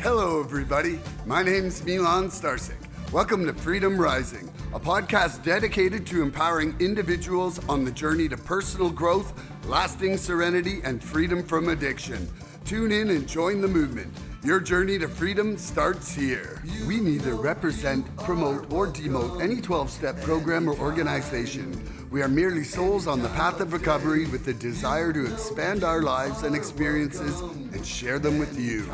Hello, everybody. My name's Milan Starcic. Welcome to Freedom Rising, a podcast dedicated to empowering individuals on the journey to personal growth, lasting serenity, and freedom from addiction. Tune in and join the movement. Your journey to freedom starts here. We neither represent, promote, or demote any 12-step program or organization. We are merely souls on the path of recovery with the desire to expand our lives and experiences and share them with you.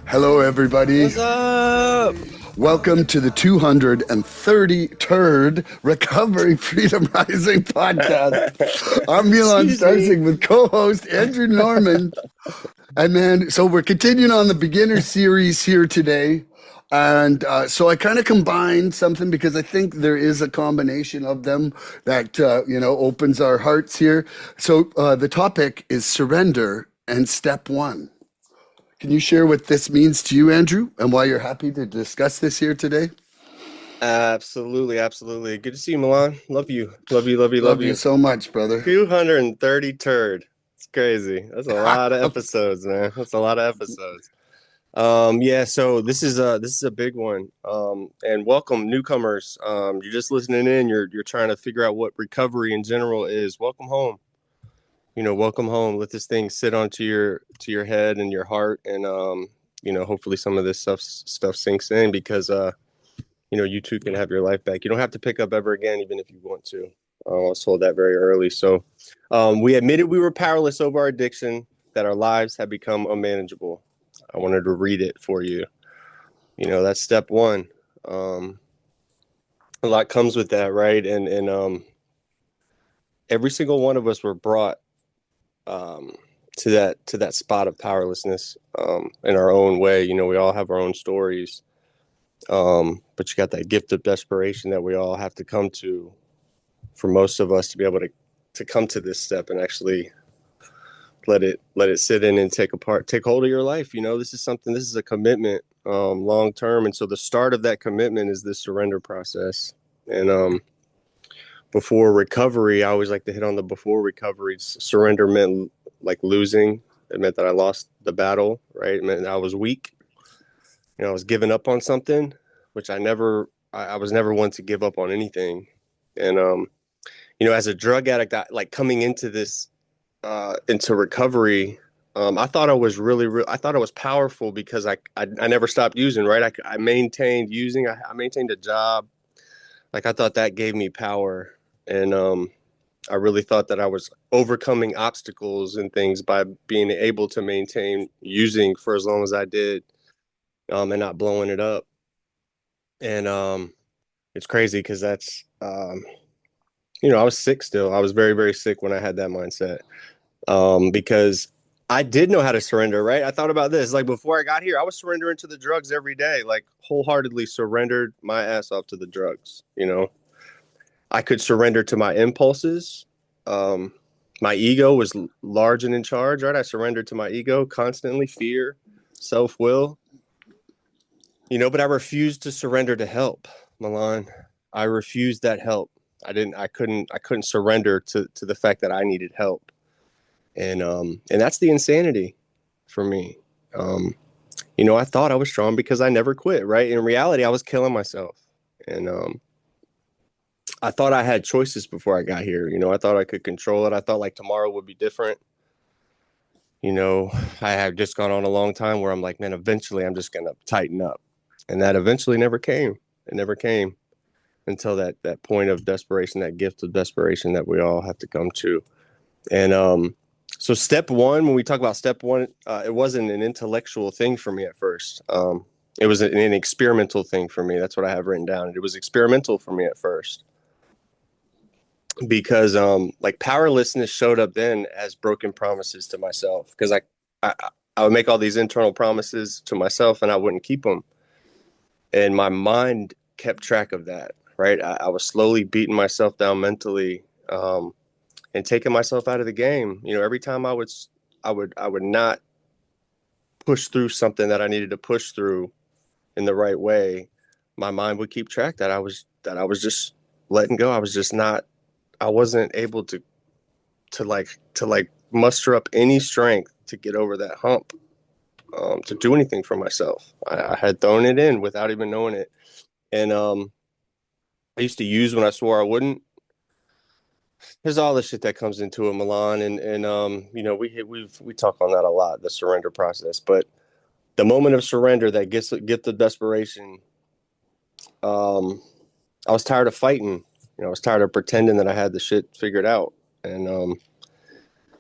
Hello, everybody. What's up? Welcome to the 233rd Recovery Freedom Rising podcast. I'm Milan Starcic with co-host Andrew Norman. And man, so we're continuing on the beginner series here today. And so I kind of combined something because I think there is a combination of them that, opens our hearts here. So the topic is surrender and step one. Can you share what this means to you, Andrew, and why you're happy to discuss this here today? Absolutely. Good to see you, Milan. Love you. Love you So much, brother. 233rd. It's crazy. That's a lot of episodes, man. That's a lot of episodes. So this is a big one. And welcome newcomers. You're just listening in, you're trying to figure out what recovery in general is. Welcome home. Welcome home. Let this thing sit onto your head and your heart, and hopefully some of this stuff sinks in because you too can have your life back. You don't have to pick up ever again, even if you want to. I was told that very early. So we admitted we were powerless over our addiction, that our lives had become unmanageable. I wanted to read it for you. That's step one. A lot comes with that, right? And every single one of us were brought to that spot of powerlessness in our own way. We all have our own stories, but you got that gift of desperation that we all have to come to, for most of us to be able to come to this step and actually let it sit in and take hold of your life. This is a commitment, long term, and so the start of that commitment is this surrender process. And before recovery, I always like to hit on the before recovery. Surrender meant like losing. It meant that I lost the battle, right? It meant I was weak. I was giving up on something, which I was never one to give up on anything. And, as a drug addict, like coming into this, into recovery, I thought I was I thought I was powerful because I never stopped using, right? I maintained using, I maintained a job. Like I thought that gave me power. And I really thought that I was overcoming obstacles and things by being able to maintain using for as long as I did, and not blowing it up. And it's crazy because that's, I was sick still. I was very, very sick when I had that mindset, because I did know how to surrender, right? I thought about this. Like before I got here, I was surrendering to the drugs every day, like wholeheartedly surrendered my ass off to the drugs, I could surrender to my impulses. My ego was large and in charge, right? I surrendered to my ego constantly, fear, self-will, but I refused to surrender to help, Milan. I refused that help. I couldn't surrender to the fact that I needed help. And that's the insanity for me. I thought I was strong because I never quit, right? In reality, I was killing myself. And, I thought I had choices before I got here. I thought I could control it. I thought like tomorrow would be different. I had just gone on a long time where I'm like, man, eventually I'm just going to tighten up. And that eventually never came. It never came until that point of desperation, that gift of desperation that we all have to come to. And so step one, when we talk about step one, it wasn't an intellectual thing for me at first. It was an experimental thing for me. That's what I have written down. It was experimental for me at first. Because like powerlessness showed up then as broken promises to myself, because I would make all these internal promises to myself and I wouldn't keep them, and my mind kept track of that, right? I was slowly beating myself down mentally, and taking myself out of the game. Every time I would not push through something that I needed to push through in the right way, my mind would keep track that I was just letting go. I wasn't able to muster up any strength to get over that hump. to do anything for myself. I had thrown it in without even knowing it. And I used to use when I swore I wouldn't. There's all the shit that comes into it, Milan, and we talk on that a lot, the surrender process. But the moment of surrender, that gift of desperation, I was tired of fighting. I was tired of pretending that I had the shit figured out, and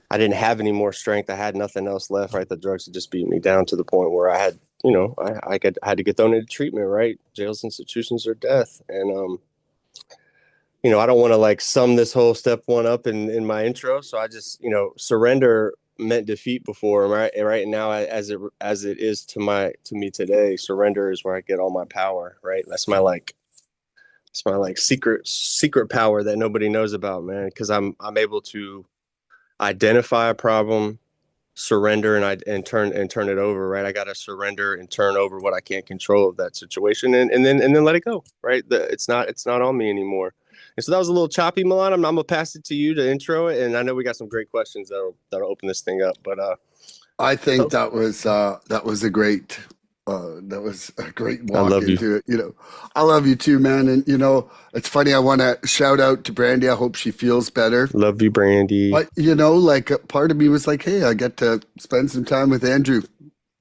I didn't have any more strength. I had nothing else left. Right, the drugs had just beat me down to the point where I had, I had to get thrown into treatment. Right, jails, institutions, or death, and I don't want to like sum this whole step one up in my intro. So I just, surrender meant defeat before, right? Right now, as it is to me today, surrender is where I get all my power. Right, it's my like secret power that nobody knows about, man. Because I'm able to identify a problem, surrender, and turn it over. Right, I got to surrender and turn over what I can't control of that situation, and then let it go. Right, it's not on me anymore. And so that was a little choppy, Milan. I'm gonna pass it to you to intro it, and I know we got some great questions that'll open this thing up. But I think that was a great I walk love you, into it. I love you too, man. And it's funny. I want to shout out to Brandy. I hope she feels better. love you, Brandy. But like a part of me was like, hey, I get to spend some time with Andrew.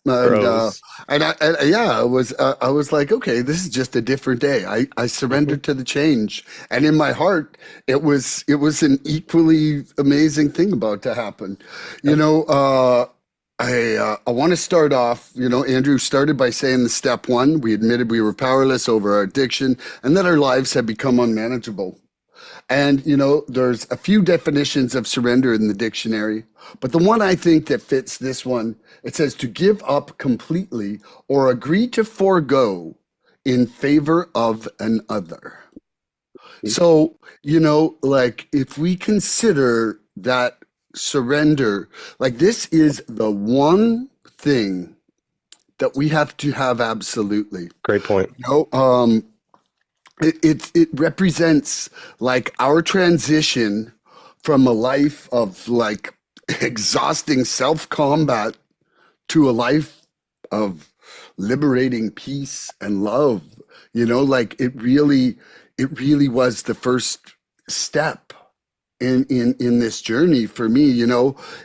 And Bros. yeah, I was like, okay, this is just a different day. I surrendered to the change, and in my heart, it was an equally amazing thing about to happen. You Yep. know, I want to start off. Andrew started by saying the step one. We admitted we were powerless over our addiction, and that our lives had become unmanageable. And, there's a few definitions of surrender in the dictionary, but the one I think that fits this one, it says to give up completely or agree to forego in favor of another. So, like if we consider that surrender, like this is the one thing that we have to have absolutely. Great point. It represents like our transition from a life of like exhausting self combat to a life of liberating peace and love. Like it really was the first step in this journey for me.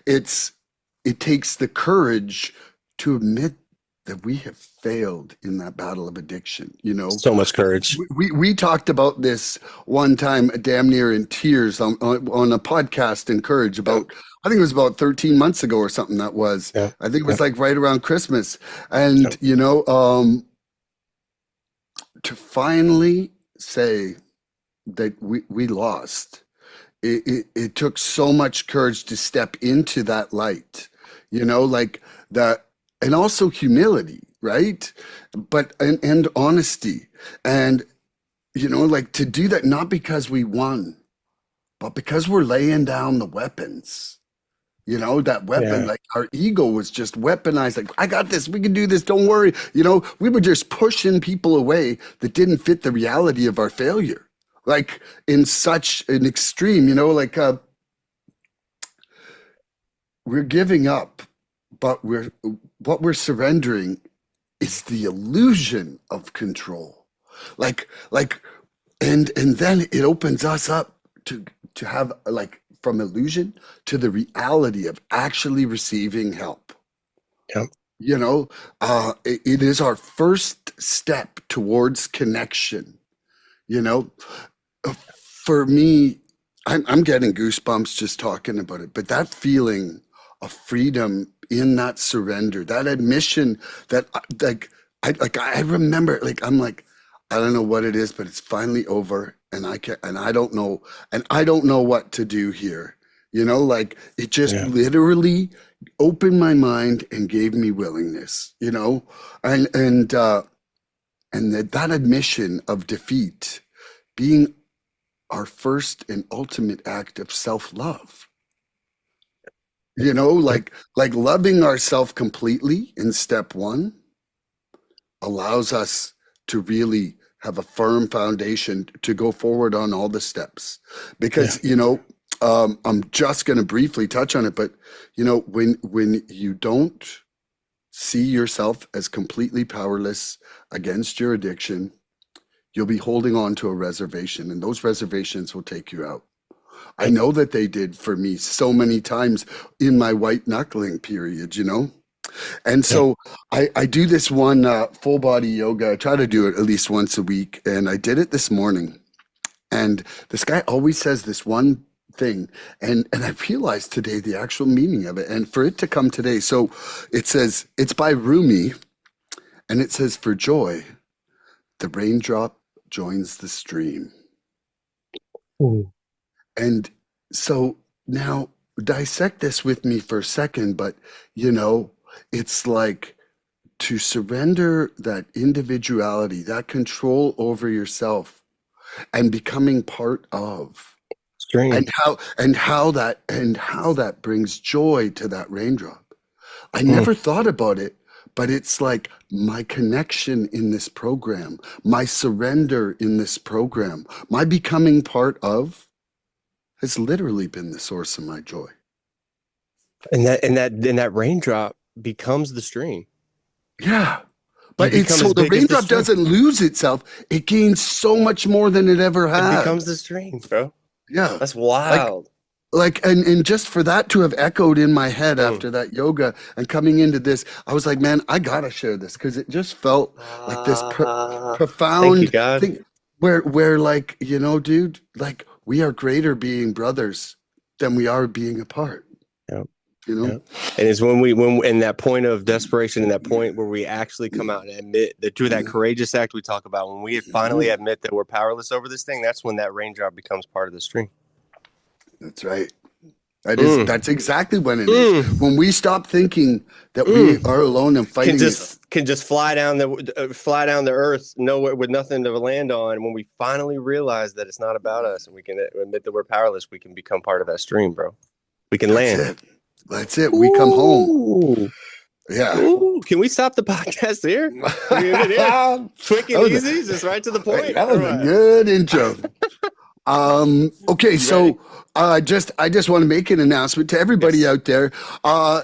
It takes the courage to admit that we have failed in that battle of addiction. So much courage. We talked about this one time, damn near in tears, on a podcast, Encourage, about, I think it was about 13 months ago or something that was. Yeah. I think it was Yeah. like right around Christmas. And, to finally say that we lost, it took so much courage to step into that light, like that, and also humility, right? But and honesty, and like to do that not because we won, but because we're laying down the weapons. That weapon, Yeah. like our ego was just weaponized. Like, I got this, we can do this, don't worry. We were just pushing people away that didn't fit the reality of our failure. Like in such an extreme, like we're giving up, but what we're surrendering is the illusion of control. Like and then it opens us up to have, like, from illusion to the reality of actually receiving help. Yeah. It is our first step towards connection. you know for me, I'm getting goosebumps just talking about it, but that feeling of freedom in that surrender, that admission that I remember, like, I'm like, I don't know what it is, but it's finally over, and I don't know what to do here. Like, it just Yeah. literally opened my mind and gave me willingness, and that admission of defeat being our first and ultimate act of self-love. Yep. Like loving ourselves completely in step one allows us to really have a firm foundation to go forward on all the steps. Yeah. Because I'm just going to briefly touch on it, but when you don't see yourself as completely powerless against your addiction, you'll be holding on to a reservation, and those reservations will take you out. I Yep. know that they did for me so many times in my white knuckling period, you know? And Yeah. so I do this one full body yoga. I try to do it at least once a week. And I did it this morning. And this guy always says this one thing. And I realized today the actual meaning of it. And for it to come today, so it says, it's by Rumi. And it says, for joy, the raindrop joins the stream. Ooh. And so now dissect this with me for a second, but you know, it's like to surrender that individuality, that control over yourself and becoming part of Stream. and how that brings joy to that raindrop. I Mm. never thought about it, but it's like my connection in this program, my surrender in this program, my becoming part of has literally been the source of my joy. And that raindrop becomes the stream. Yeah. You But it's become so as the big as the raindrop stream. doesn't lose itself. It gains so much more than it ever It had. becomes the stream, bro. Yeah. That's Like wild. and just for that to have echoed in my head Mm. after that yoga and coming into this, I was like, man, I gotta share this because it just felt like this Thank you, profound God. thing where like, you know, dude, like we are greater being brothers than we are being apart. Yep. You know? Yep. And it's when in that point of desperation, and that point where we actually come out and admit that through that courageous act we talk about, when we finally admit that we're powerless over this thing, that's when that raindrop becomes part of the stream. That's right. That's exactly when it is. When we stop thinking that we are alone and fighting can just fly down the earth nowhere with nothing to land on. When we finally realize that it's not about us and we can admit that we're powerless, we can become part of that stream, bro. We can land. That's it. We come home. Yeah. Ooh, can we stop the podcast here? Quick and easy, just right to the point. That was a good intro. Okay, so I just want to make an announcement to everybody out there.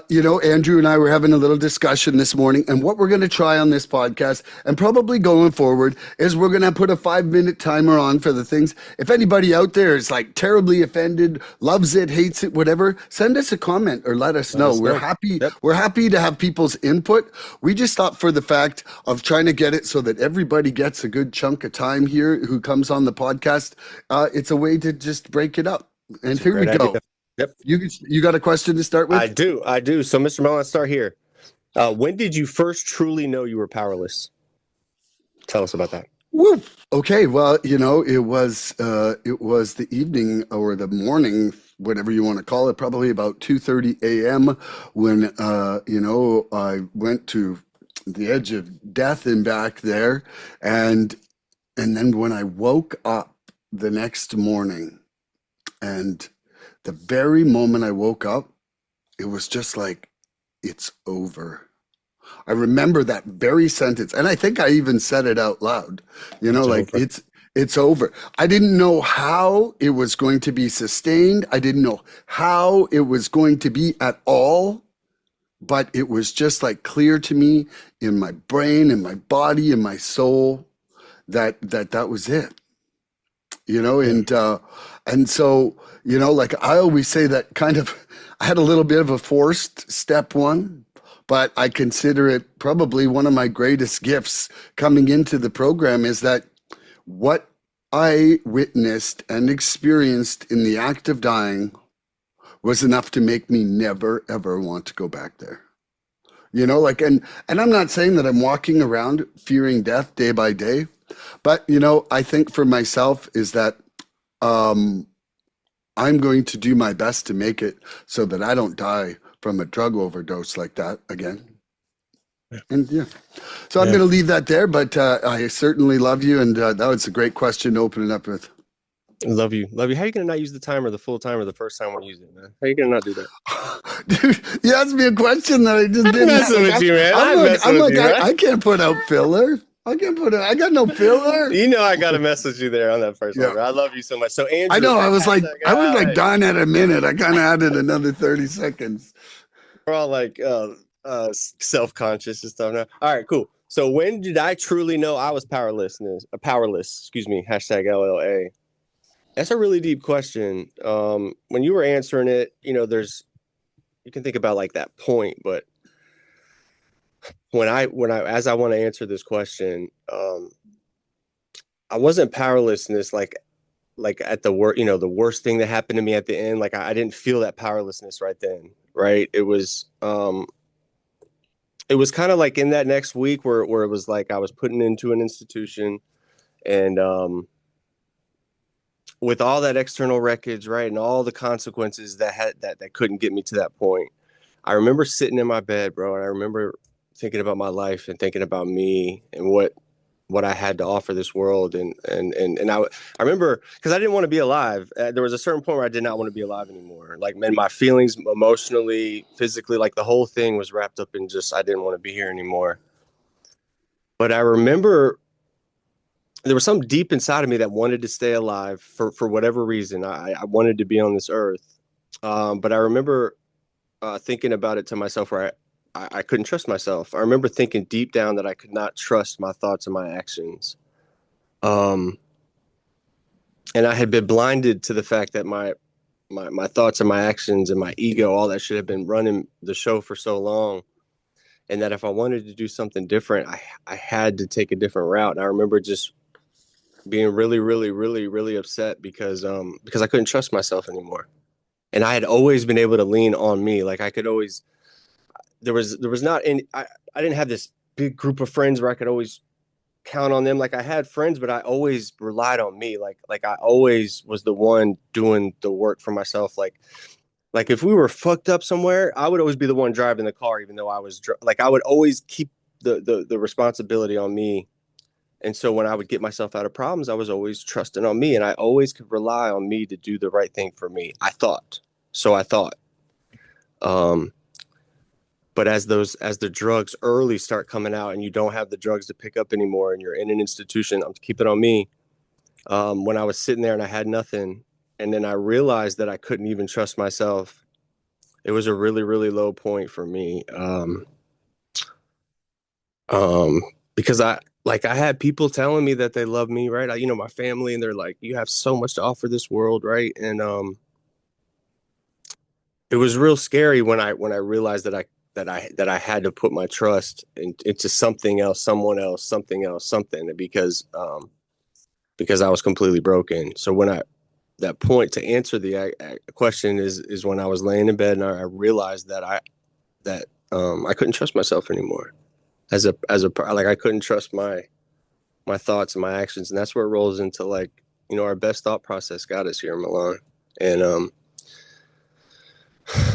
You know, Andrew and I were having a little discussion this morning, and what we're going to try on this podcast, and probably going forward, is we're going to put a 5-minute timer on for the things. If anybody out there is like terribly offended, loves it, hates it, whatever, send us a comment or let us know. We're happy. Yep. We're happy to have people's input. We just thought for the fact of trying to get it so that everybody gets a good chunk of time here who comes on the podcast. It's a way to just break it up. And here we go. Idea. Yep. You got a question to start with? I do. So, Mr. Milan, let's start here. When did you first truly know you were powerless? Tell us about that. Woo. Okay. Well, you know, it was the evening or the morning, whatever you want to call it, probably about 2:30 a.m. when you know, I went to the edge of death and back there, and then when I woke up the next morning, and the very moment I woke up, it was just like, it's over. I remember that very sentence, and I think I even said it out loud. You know, like it's over. I didn't know how it was going to be sustained. I didn't know how it was going to be at all, but it was just like clear to me in my brain, in my body, in my soul that was it. You know, and so, you know, like I always say that kind of, I had a little bit of a forced step one, but I consider it probably one of my greatest gifts coming into the program is that what I witnessed and experienced in the act of dying was enough to make me never, ever want to go back there. You know, like, and I'm not saying that I'm walking around fearing death day by day, but, you know, I think for myself is that I'm going to do my best to make it so that I don't die from a drug overdose like that again. And yeah, so I'm going to leave that there, but I certainly love you. And that was a great question to open it up with. Love you. How are you going to not use the timer the full timer the first time we use it, man? How are you going to not do that? Dude, you asked me a question that I just didn't. Messing with you, man. I can't put out filler. I got no filler. You know, I got to message you there on that first one. I love you so much. So Andrew, I know. I was like done at a minute. I kind of added another 30 seconds. We're all like, self-conscious and stuff now. All right, cool. So when did I truly know I was powerless, excuse me, hashtag LLA? That's a really deep question. When you were answering it, you can think about like that point, but as I want to answer this question, I wasn't powerless in this like at the worst, the worst thing that happened to me at the end. Like I didn't feel that powerlessness right then, right? It was kind of like in that next week where it was like I was putting into an institution, and with all that external wreckage, right, and all the consequences that couldn't get me to that point. I remember sitting in my bed, bro, and I remember thinking about my life and thinking about me and what I had to offer this world, and I remember because I didn't want to be alive. There was a certain point where I did not want to be alive anymore. Like, man, my feelings, emotionally, physically, like the whole thing was wrapped up in just I didn't want to be here anymore. But I remember there was something deep inside of me that wanted to stay alive for whatever reason. I wanted to be on this earth, but I remember thinking about it to myself where I couldn't trust myself. I remember thinking deep down that I could not trust my thoughts and my actions. Um, and I had been blinded to the fact that my thoughts and my actions and my ego, all that shit had been running the show for so long. And that if I wanted to do something different, I had to take a different route. And I remember just being really, really, really, really upset because I couldn't trust myself anymore. And I had always been able to lean on me. Like I could always there was not any I didn't have this big group of friends where I could always count on them. Like I had friends, but I always relied on me. Like I always was the one doing the work for myself. Like if we were fucked up somewhere, I would always be the one driving the car, even though like I would always keep the responsibility on me. And so when I would get myself out of problems, I was always trusting on me, and I always could rely on me to do the right thing for me. I thought. So I thought. Um, but as the drugs early start coming out, and you don't have the drugs to pick up anymore, and you're in an institution, I'm keeping on me. When I was sitting there and I had nothing, and then I realized that I couldn't even trust myself, it was a really, really low point for me. Um, because I had people telling me that they love me, right? My family, and they're like, you have so much to offer this world, right? And it was real scary when I realized that I had to put my trust into something else, someone else, something else, something, because I was completely broken. So when I that point to answer the question is when I was laying in bed and I realized that I couldn't trust myself anymore as a like I couldn't trust my thoughts and my actions, and that's where it rolls into like our best thought process got us here in Milan, and and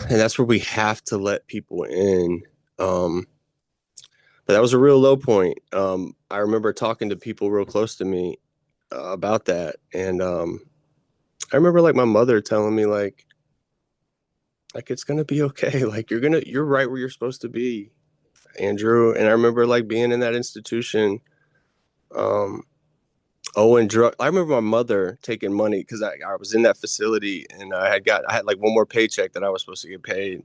that's where we have to let people in. But that was a real low point. I remember talking to people real close to me about that, and I remember like my mother telling me like it's gonna be okay, like you're right where you're supposed to be, Andrew. And I remember like being in that institution. Um, Oh, and drug. I remember my mother taking money because I was in that facility and I had like one more paycheck that I was supposed to get paid,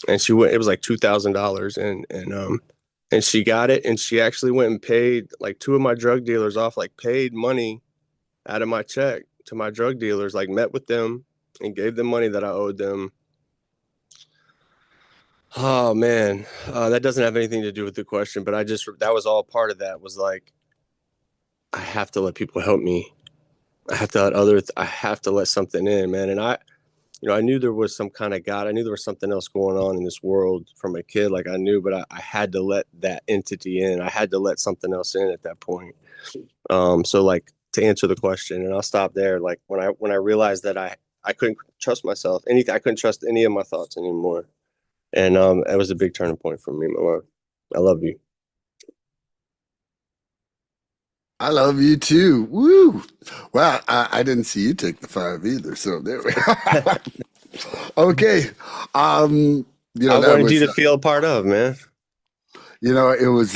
and she went. It was like $2,000, and she got it, and she actually went and paid like two of my drug dealers off, like paid money out of my check to my drug dealers, like met with them and gave them money that I owed them. Oh man, that doesn't have anything to do with the question, but that was all part of that. Was like I have to let people help me. I have to let something in, man. And I knew there was some kind of God. I knew there was something else going on in this world from a kid. Like I knew, but I had to let that entity in. I had to let something else in at that point. So like to answer the question, and I'll stop there. Like when I realized that I couldn't trust myself, anything, I couldn't trust any of my thoughts anymore. And that was a big turning point for me, my mom. I love you. I love you too. Woo! Well, I didn't see you take the five either, so there we go. Okay. Um, I that wanted you was to feel a part of, man. it was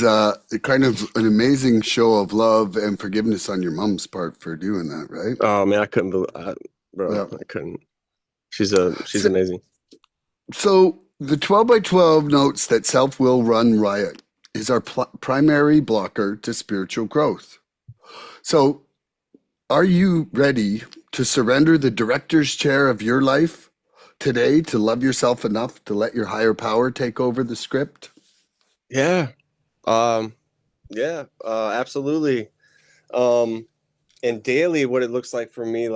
kind of an amazing show of love and forgiveness on your mom's part for doing that, right? Oh man, I couldn't believe, bro. Yeah. I couldn't. She's So, amazing. so The 12 by 12 notes that self will run riot is our primary blocker to spiritual growth. So, are you ready to surrender the director's chair of your life today to love yourself enough to let your higher power take over the script? Yeah. Um, absolutely. Um, and daily, what it looks like for me,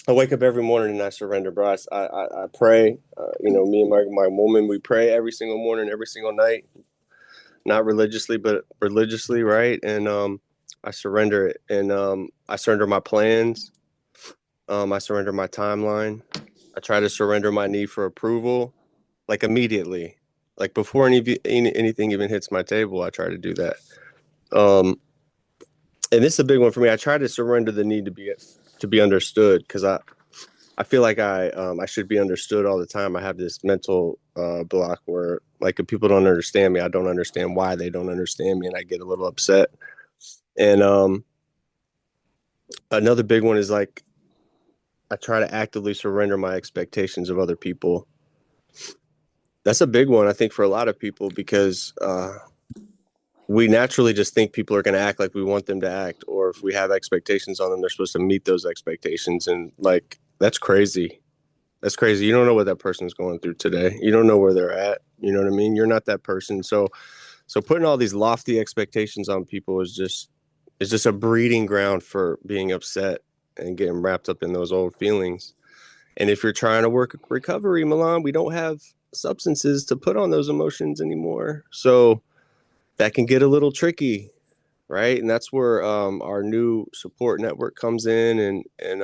I wake up every morning and I surrender, bro. I pray. Me and my woman, we pray every single morning, every single night. Not religiously, but religiously, right? And I surrender it, and I surrender my plans. I surrender my timeline. I try to surrender my need for approval, like immediately, like before anything even hits my table. I try to do that. Um, and this is a big one for me. I try to surrender the need to be understood because I feel like I should be understood all the time. I have this mental block where like if people don't understand me, I don't understand why they don't understand me, and I get a little upset. And another big one is like I try to actively surrender my expectations of other people. That's a big one, I think, for a lot of people because we naturally just think people are going to act like we want them to act, or if we have expectations on them, they're supposed to meet those expectations. And like that's crazy. That's crazy. You don't know what that person's going through today. You don't know where they're at. You know what I mean? You're not that person. So putting all these lofty expectations on people is just a breeding ground for being upset and getting wrapped up in those old feelings. And if you're trying to work recovery, Milan, we don't have substances to put on those emotions anymore. So that can get a little tricky, right? And that's where our new support network comes in and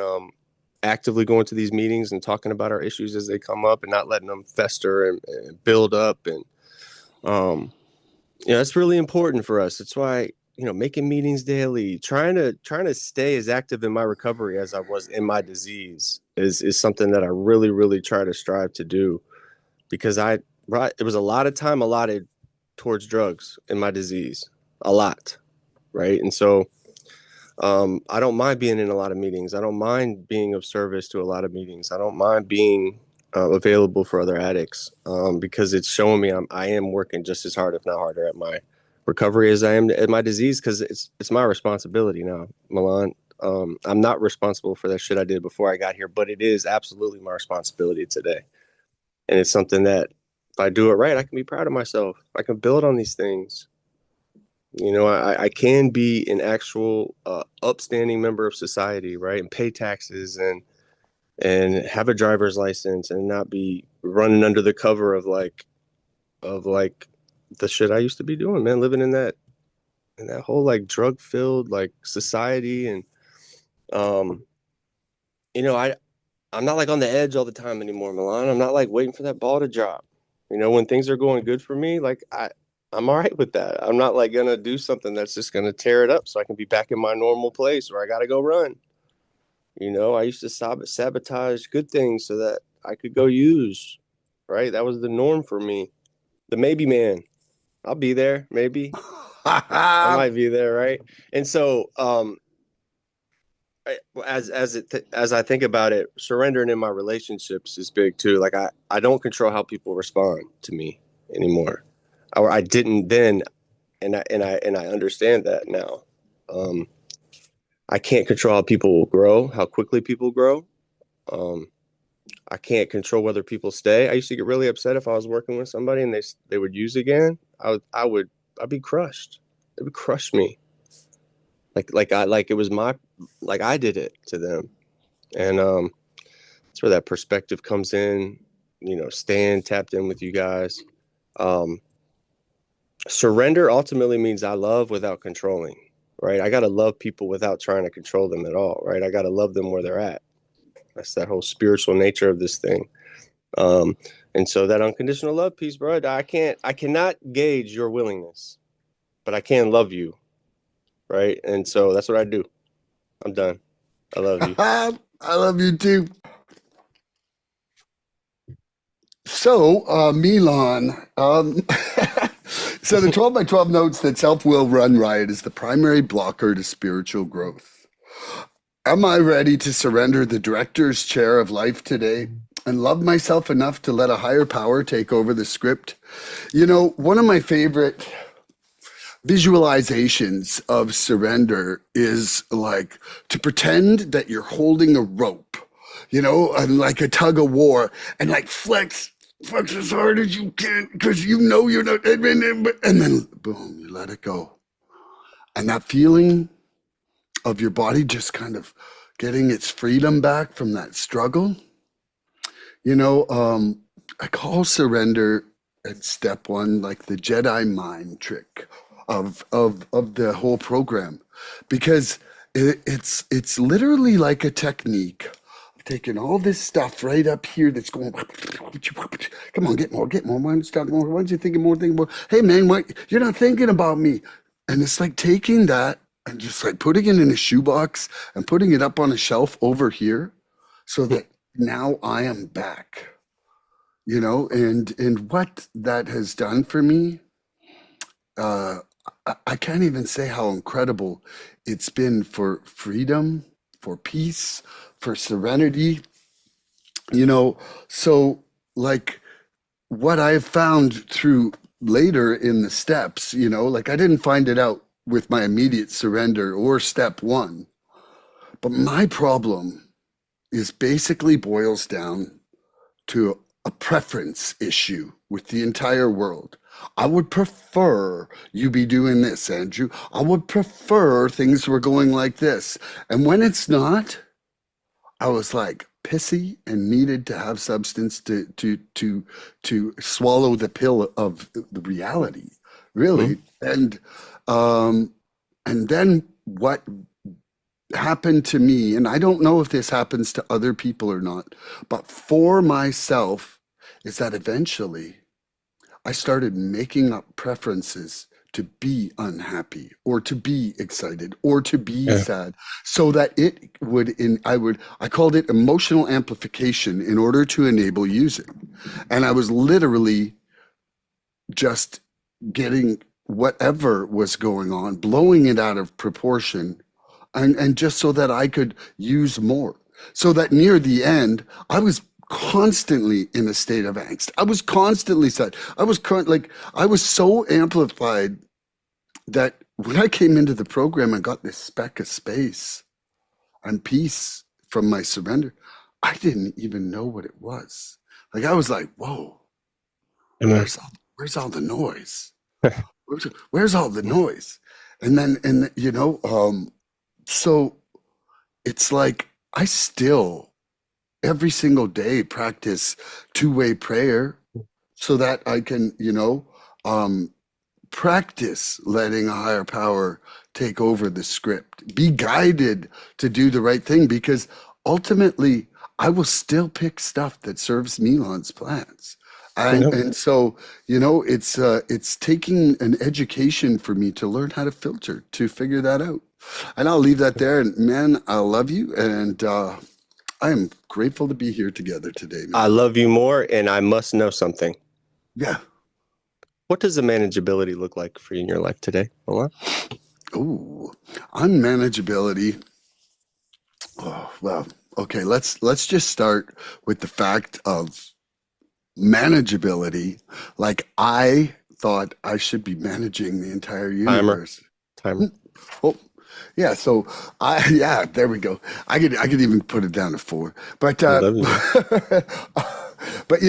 actively going to these meetings and talking about our issues as they come up and not letting them fester and build up. And that's really important for us. It's why making meetings daily, trying to stay as active in my recovery as I was in my disease is something that I really really try to strive to do because it was a lot of time allotted towards drugs in my disease, a lot, right? And so I don't mind being in a lot of meetings. I don't mind being of service to a lot of meetings. I don't mind being available for other addicts because it's showing me I am working just as hard, if not harder, at my recovery as I am at my disease because it's my responsibility now, Milan. I'm not responsible for that shit I did before I got here, but it is absolutely my responsibility today. And it's something that if I do it right, I can be proud of myself. I can build on these things. I can be an actual upstanding member of society, right? And pay taxes and have a driver's license and not be running under the cover of the shit I used to be doing, man, living in that whole like drug filled like society. And um I I'm not like on the edge all the time anymore, Milan. I'm not like waiting for that ball to drop. When things are going good for me, like I'm all right with that. I'm not like gonna do something that's just gonna tear it up so I can be back in my normal place where I gotta go run. I used to sabotage good things so that I could go use, right? That was the norm for me. The maybe man. I'll be there, maybe. I might be there, right? And so as I think about it, surrendering in my relationships is big too. Like I don't control how people respond to me anymore. Or I didn't then, and I understand that now. Um, I can't control how people will grow, how quickly people grow. Um, I can't control whether people stay. I used to get really upset if I was working with somebody and they would use again. I'd be crushed. It would crush me. Like it was like I did it to them. And that's where that perspective comes in, staying tapped in with you guys. Um, Surrender ultimately means I love without controlling, right? I got to love people without trying to control them at all, right? I got to love them where they're at. That's that whole spiritual nature of this thing. Um, and so that unconditional love piece, bro, I cannot gauge your willingness, but I can love you, right? And so that's what I do. I'm done. I love you. I love you too. So, Milan, so the 12 by 12 notes that self will run riot is the primary blocker to spiritual growth. Am I ready to surrender the director's chair of life today and love myself enough to let a higher power take over the script. One of my favorite visualizations of surrender is like to pretend that you're holding a rope, and like a tug of war, and like flex as hard as you can because you're not, and then boom, you let it go. And that feeling of your body just kind of getting its freedom back from that struggle. I call surrender at step one like the Jedi mind trick of the whole program, because it's literally like a technique of taking all this stuff right up here that's going. Come on, get more. Why stop more? Why don't you thinking more? Thinking more? Hey man, what? You're not thinking about me. And it's like taking that and just like putting it in a shoebox and putting it up on a shelf over here, so that now I am back. And what that has done for me, uh, I can't even say how incredible it's been for freedom, for peace, for serenity. You know, so like what I've found through later in the steps, like I didn't find it out with my immediate surrender or step one, but my problem is basically boils down to a preference issue with the entire world. I would prefer you be doing this, Andrew. I would prefer things were going like this. And when it's not, I was like pissy and needed to have substance to swallow the pill of the reality, Mhm. really. Um and then what happened to me, and I don't know if this happens to other people or not, but for myself, is that eventually I started making up preferences to be unhappy or to be excited or to be Yeah. sad, so that it would I called it emotional amplification in order to enable using. And I was literally just getting whatever was going on, blowing it out of proportion, and just so that I could use more. So that near the end, I was constantly in a state of angst. I was constantly sad. I was so amplified that when I came into the program and got this speck of space and peace from my surrender, I didn't even know what it was. Like I was like, whoa, Amen. where's all the noise? Where's all the noise? And then, so it's like I still every single day practice two-way prayer so that I can, um, practice letting a higher power take over the script, be guided to do the right thing, because ultimately I will still pick stuff that serves Milan's plans. And Yep. and so, it's taking an education for me to learn how to filter, to figure that out. And I'll leave that there. And man, I love you, and I am grateful to be here together today, I man. love you more, and I must know something. Yeah. What does the manageability look like for you in your life today, Milan? Ooh, unmanageability. Oh, well, okay, let's just start with the fact of manageability. Like I thought I should be managing the entire Timer. universe. Timer. Oh, yeah. So yeah, there we go. I could even put it down to four. But I love you, man. but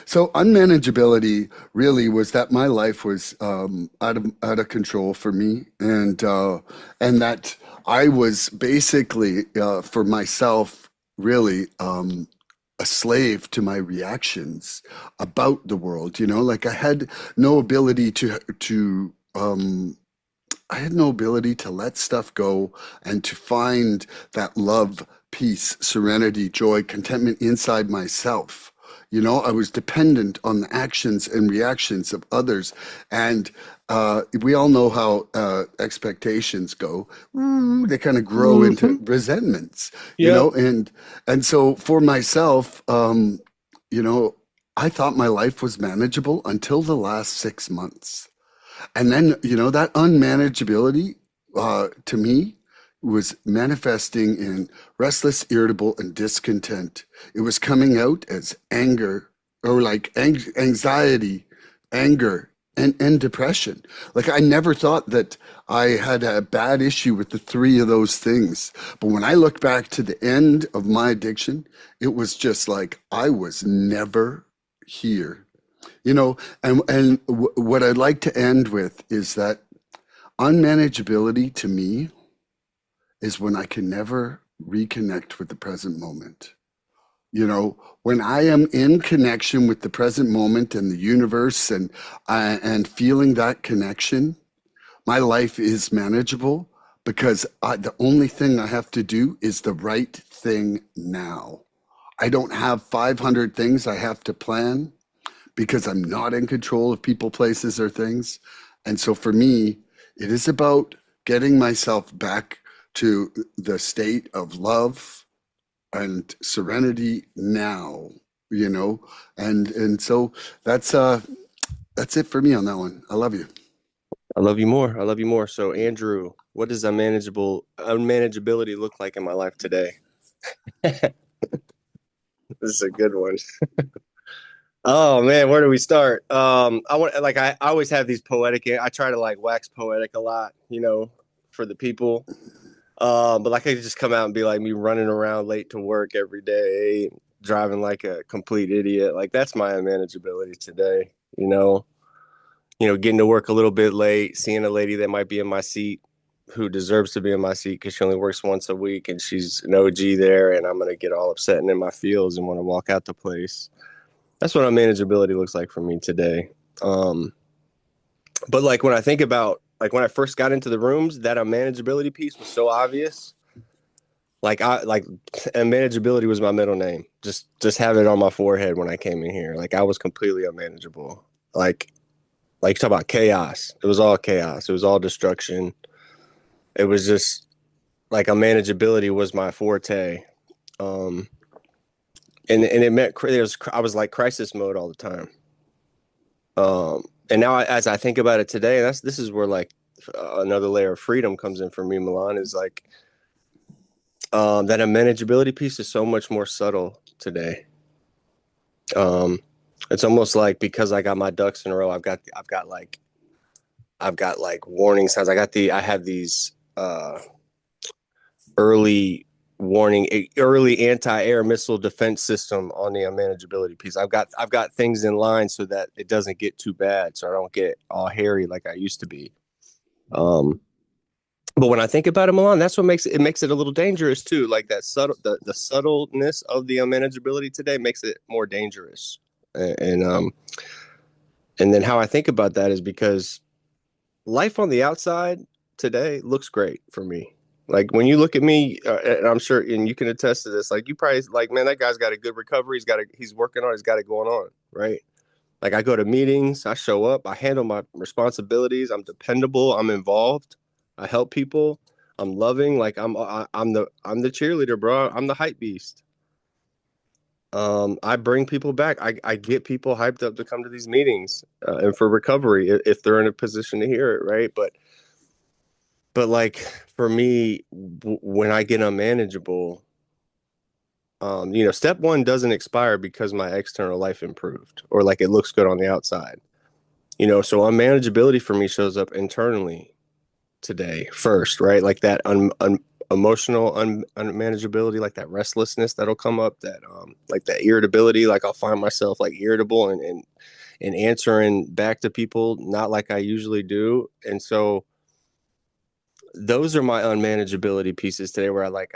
so unmanageability really was that my life was out of control for me, and that I was basically for myself really a slave to my reactions about the world. Like I had no ability to let stuff go and to find that love, peace, serenity, joy, contentment inside myself. I was dependent on the actions and reactions of others. And we all know how expectations go. They kind of grow into Hmm. resentments, Yep. and so for myself, you know, I thought my life was manageable until the last 6 months. And then, that unmanageability to me was manifesting in restless, irritable, and discontent. It was coming out as anger or like anxiety, anger, and depression. Like I never thought that I had a bad issue with the three of those things. But when I look back to the end of my addiction, it was just like I was never here. What I'd like to end with is that unmanageability to me is when I can never reconnect with the present moment. When I am in connection with the present moment and the universe and feeling that connection, my life is manageable because the only thing I have to do is the right thing now. I don't have 500 things I have to plan because I'm not in control of people, places, or things. And so for me, it is about getting myself back to the state of love and serenity now, and so that's it for me on that one. I love you. I love you more. I love you more. So, Andrew, what does unmanageability look like in my life today? This is a good one. Oh man, where do we start? I always have these poetic. I try to like wax poetic a lot, for the people. But like I could just come out and be like me running around late to work every day, driving like a complete idiot. Like that's my unmanageability today. Getting to work a little bit late, seeing a lady that might be in my seat who deserves to be in my seat because she only works once a week and she's an OG there, and I'm gonna get all upset and in my feels and want to walk out the place. That's what unmanageability looks like for me today. But like when I think about like when I first got into the rooms, that unmanageability piece was so obvious. Unmanageability was my middle name. Just have it on my forehead when I came in here. Like I was completely unmanageable. Like talk about chaos. It was all chaos. It was all destruction. It was just like unmanageability was my forte. And it meant I was like crisis mode all the time. And now as I think about it today, this is where like another layer of freedom comes in for me, Milan, is like that unmanageability piece is so much more subtle today. It's almost like because I got my ducks in a row, I've got like warning signs. I have these early anti-air missile defense system on the unmanageability piece. I've got things in line so that it doesn't get too bad, so I don't get all hairy like I used to be. But when I think about it, Milan, that's what makes it a little dangerous too. Like that the subtleness of the unmanageability today makes it more dangerous. And then how I think about that is because life on the outside today looks great for me. Like when you look at me, and I'm sure, and you can attest to this, like you probably like, man, that guy's got a good recovery. He's working on, he's got it going on. Right. Like I go to meetings, I show up, I handle my responsibilities. I'm dependable. I'm involved. I help people. I'm loving. Like I'm the cheerleader, bro. I'm the hype beast. I bring people back. I get people hyped up to come to these meetings and for recovery if they're in a position to hear it. Right. But like for me, when I get unmanageable, step one doesn't expire because my external life improved or like it looks good on the outside. So unmanageability for me shows up internally today first, right? Like that emotional unmanageability, like that restlessness that'll come up, that like that irritability, like I'll find myself like irritable and answering back to people not like I usually do. And so those are my unmanageability pieces today where I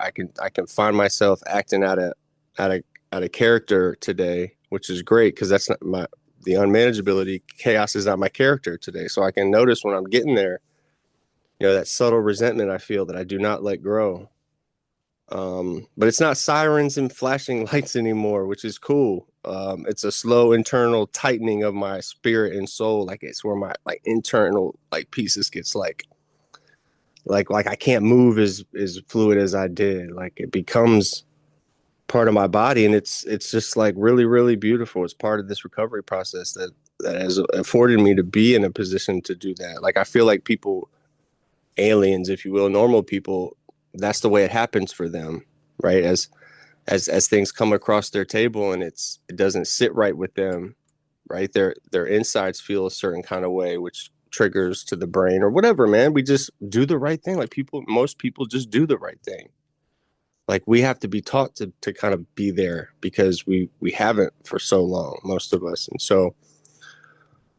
can find myself acting out of character today, which is great because that's not the unmanageability. Chaos is not my character today. So I can notice when I'm getting there, that subtle resentment I feel that I do not let grow. But it's not sirens and flashing lights anymore, which is cool. It's a slow internal tightening of my spirit and soul. Like it's where my like internal like pieces gets like I can't move as fluid as I did. Like it becomes part of my body, and it's just like really, really beautiful. It's part of this recovery process that has afforded me to be in a position to do that. Like I feel like people aliens, if you will, normal people, that's the way it happens for them, right? As things come across their table and it doesn't sit right with them, right? Their insides feel a certain kind of way, which triggers to the brain or whatever, man. We just do the right thing. Like most people just do the right thing. Like we have to be taught to kind of be there because we haven't for so long, most of us. And so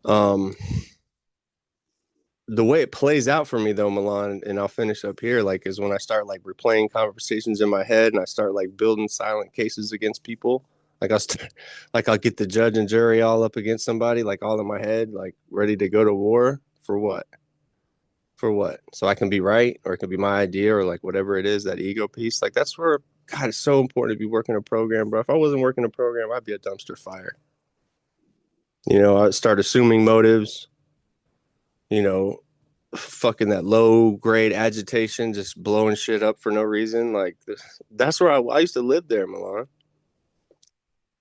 um the way it plays out for me though, Milan, and I'll finish up here, like is when I start like replaying conversations in my head and I start like building silent cases against people. Like like I'll get the judge and jury all up against somebody, like all in my head, like ready to go to war for what? For what? So I can be right, or it can be my idea, or like whatever it is, that ego piece. Like that's where God, it's so important to be working a program, bro. If I wasn't working a program, I'd be a dumpster fire. I'd start assuming motives, you know, fucking that low grade agitation, just blowing shit up for no reason. Like that's where I used to live there, Milan.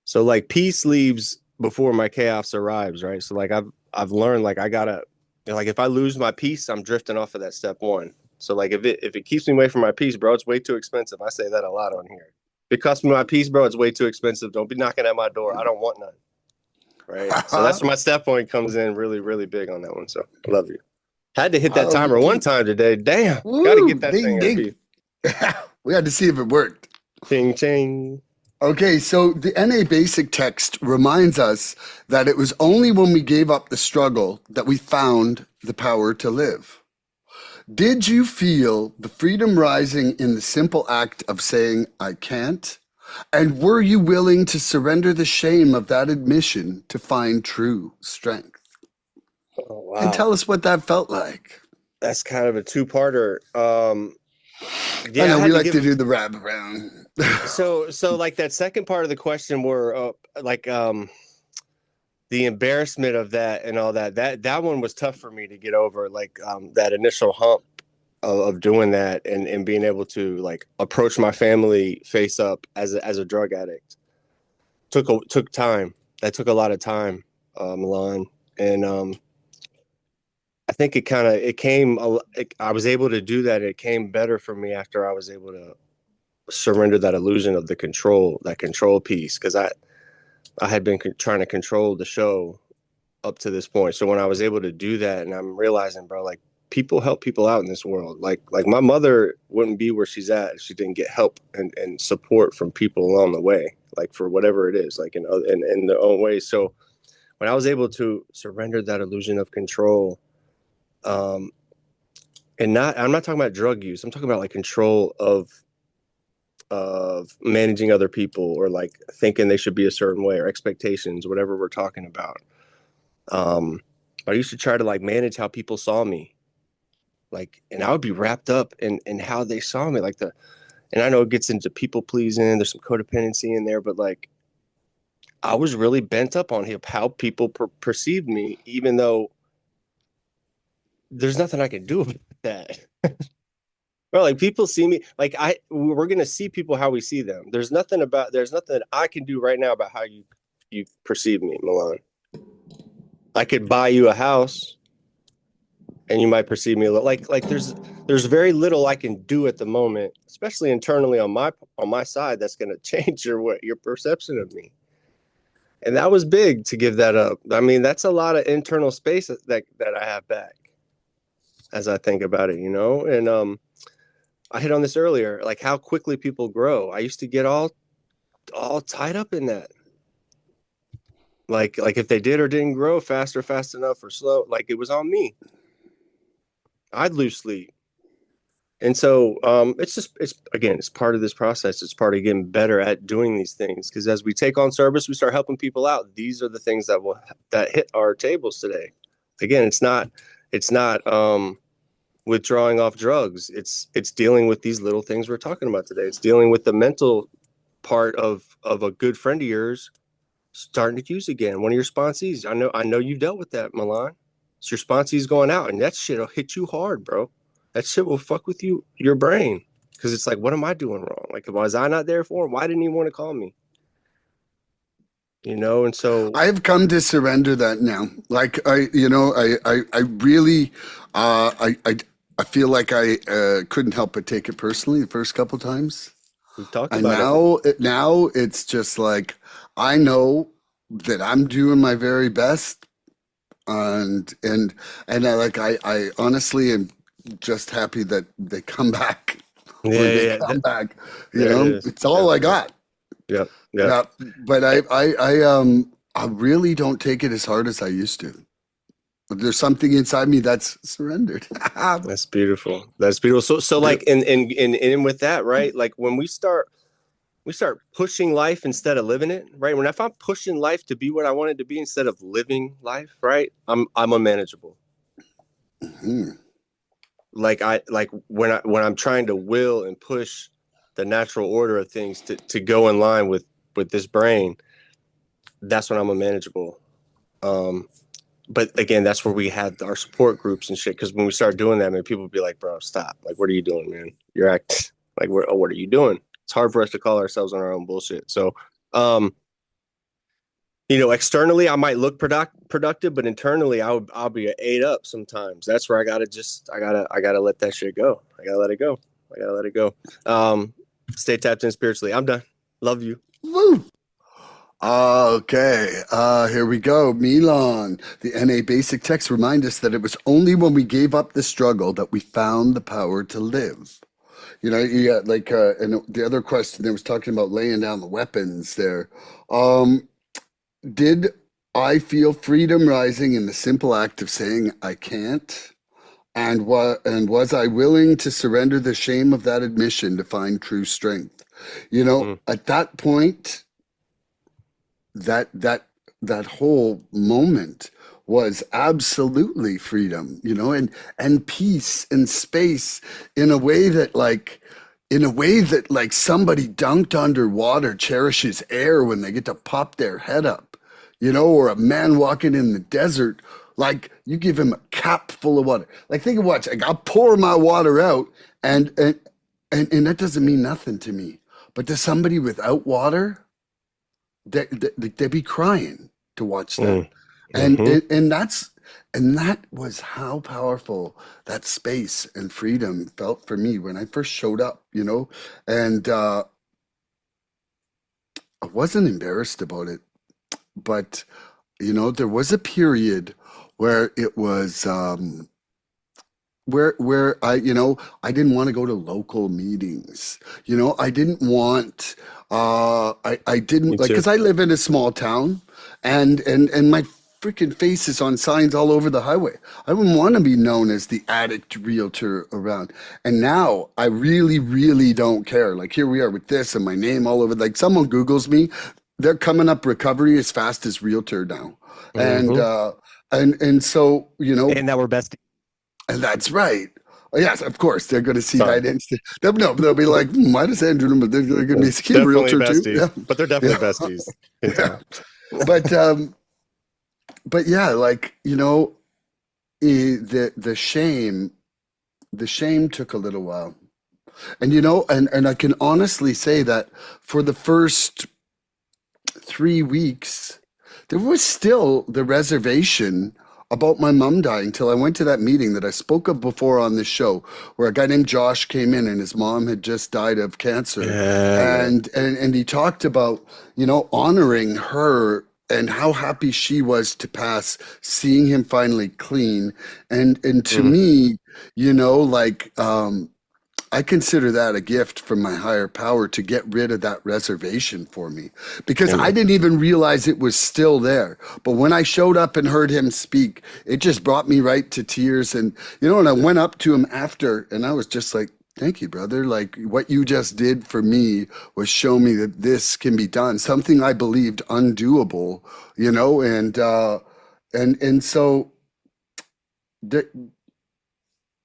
So like peace leaves before my chaos arrives, right? So like I've learned like I gotta like if I lose my peace, I'm drifting off of that step one. So like if it keeps me away from my peace, bro, it's way too expensive. I say that a lot on here. If it costs me my peace, bro, it's way too expensive. Don't be knocking at my door. I don't want none. Right. So that's where my step point comes in really, really big on that one. So I love you. Had to hit that timer one time today. Damn. Got to get that Ding, thing ding. We had to see if it worked. Ching, ching. Okay, so the NA Basic text reminds us that it was only when we gave up the struggle that we found the power to live. Did you feel the freedom rising in the simple act of saying, I can't? And were you willing to surrender the shame of that admission to find true strength? Oh, wow. And tell us what that felt like. That's kind of a two-parter. I know we like to do the wrap around. so like that second part of the question were the embarrassment of that and all that one was tough for me to get over, like that initial hump of doing that and being able to like approach my family face up as a drug addict took time. That took a lot of time, Milan. And I think I was able to do that. It came better for me after I was able to surrender that illusion of that control piece. Cause I had been trying to control the show up to this point. So when I was able to do that, and I'm realizing, bro, like people help people out in this world. Like my mother wouldn't be where she's at if she didn't get help and support from people along the way, like for whatever it is, like in their own ways. So when I was able to surrender that illusion of control, and I'm not talking about drug use. I'm talking about like control of managing other people or like thinking they should be a certain way or expectations, whatever we're talking about. I used to try to like manage how people saw me, like, and I would be wrapped up in how they saw me, like and I know it gets into people pleasing. There's some codependency in there, but like I was really bent up on how people perceived me, even though there's nothing I can do about that. Well, like people see me, like we're gonna see people how we see them. There's nothing I can do right now about how you perceive me, Milan. I could buy you a house, and you might perceive me a little like there's very little I can do at the moment, especially internally on my side, that's gonna change your perception of me. And that was big to give that up. I mean, that's a lot of internal space that I have back as I think about it, and I hit on this earlier, like how quickly people grow. I used to get all tied up in that. Like if they did or didn't grow fast enough or slow, like it was on me. I'd lose sleep. And so it's part of this process. It's part of getting better at doing these things. Because as we take on service, we start helping people out. These are the things that hit our tables today. Again, it's not withdrawing off drugs. It's dealing with these little things we're talking about today. It's dealing with the mental part of a good friend of yours starting to use again. One of your sponsees. I know you've dealt with that, Milan. So your sponsee's going out, and that shit'll hit you hard, bro. That shit will fuck with your brain. Because it's like, what am I doing wrong? Like, was I not there for him? Why didn't he want to call me? And so I have come to surrender that now. Like I really, I feel like I couldn't help but take it personally the first couple times. We've talked And about it. now it's just like I know that I'm doing my very best, and I honestly am just happy that they come back Yeah, when they yeah, yeah. come back. You There it know, is. it's all Yep, I yep, got. yep, yep. Yeah, but Eh, I really don't take it as hard as I used to. There's something inside me that's surrendered. That's beautiful. That's beautiful. So Yep. like and with that, right? Like when we start pushing life instead of living it, right? When if I'm pushing life to be what I want it to be instead of living life, right? I'm unmanageable. Mhm. Like I like when I'm trying to will and push the natural order of things to go in line with this brain, that's when I'm unmanageable. Um, but again, that's where we had our support groups and shit. Because when we start doing that, man, people would be like, "Bro, stop! Like, what are you doing, man? You're acting like, what are you doing?" It's hard for us to call ourselves on our own bullshit. So, um, externally I might look productive, but internally I'll be ate up sometimes. That's where I gotta let that shit go. I gotta let it go. I gotta let it go. Um, Stay tapped in spiritually. I'm done. Love you. Woo! Okay, here we go. Milan. The NA basic text remind us that it was only when we gave up the struggle that we found the power to live. Yeah, and the other question there was talking about laying down the weapons there. Um, did I feel freedom rising in the simple act of saying I can't? And was I willing to surrender the shame of that admission to find true strength? Mm, At that point, that that that whole moment was absolutely freedom, and peace and space in a way that like somebody dunked underwater cherishes air when they get to pop their head up, or a man walking in the desert, like you give him a cap full of water. Like think of what, like I'll pour my water out, and that doesn't mean nothing to me. But to somebody without water, they'd be crying to watch that. mm, And, mm-hmm. and and that's and that was how powerful that space and freedom felt for me when I first showed up. And I wasn't embarrassed about it, but there was a period where it was where I didn't want to go to local meetings. I didn't want I Me didn't like, too. because I live in a small town, and my freaking face is on signs all over the highway. I wouldn't want to be known as the addict realtor around. And now I really, really don't care. Like here we are with this and my name all over. Like someone Googles me, they're coming up recovery as fast as realtor now. And Mm-hmm. so, And that we're besties. and that's right. Oh, yes, of course, they're going to see Sorry. that instant. They'll be like, why does Andrew? But they're going to be, is he a Definitely realtor too? besties, Yeah, but they're yeah, definitely besties in yeah. time. But yeah, like the shame took a little while, and I can honestly say that for the first 3 weeks, there was still the reservation about my mom dying till I went to that meeting that I spoke of before on this show, where a guy named Josh came in and his mom had just died of cancer, Yeah, man. and he talked about honoring her and how happy she was to pass, seeing him finally clean, and to Mm, me, I consider that a gift from my higher power to get rid of that reservation for me, because I amen. didn't even realize it was still there. But when I showed up and heard him speak, it just brought me right to tears. And I went up to him after and I was just like, thank you, brother. Like what you just did for me was show me that this can be done, something I believed undoable, and so there,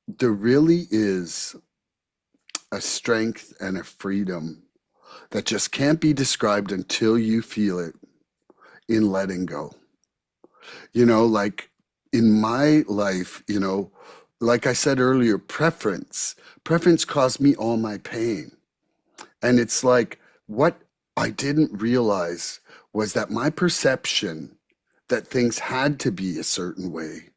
there really is a strength and a freedom that just can't be described until you feel it in letting go. Like in my life, like I said earlier, preference caused me all my pain. And it's like what I didn't realize was that my perception that things had to be a certain way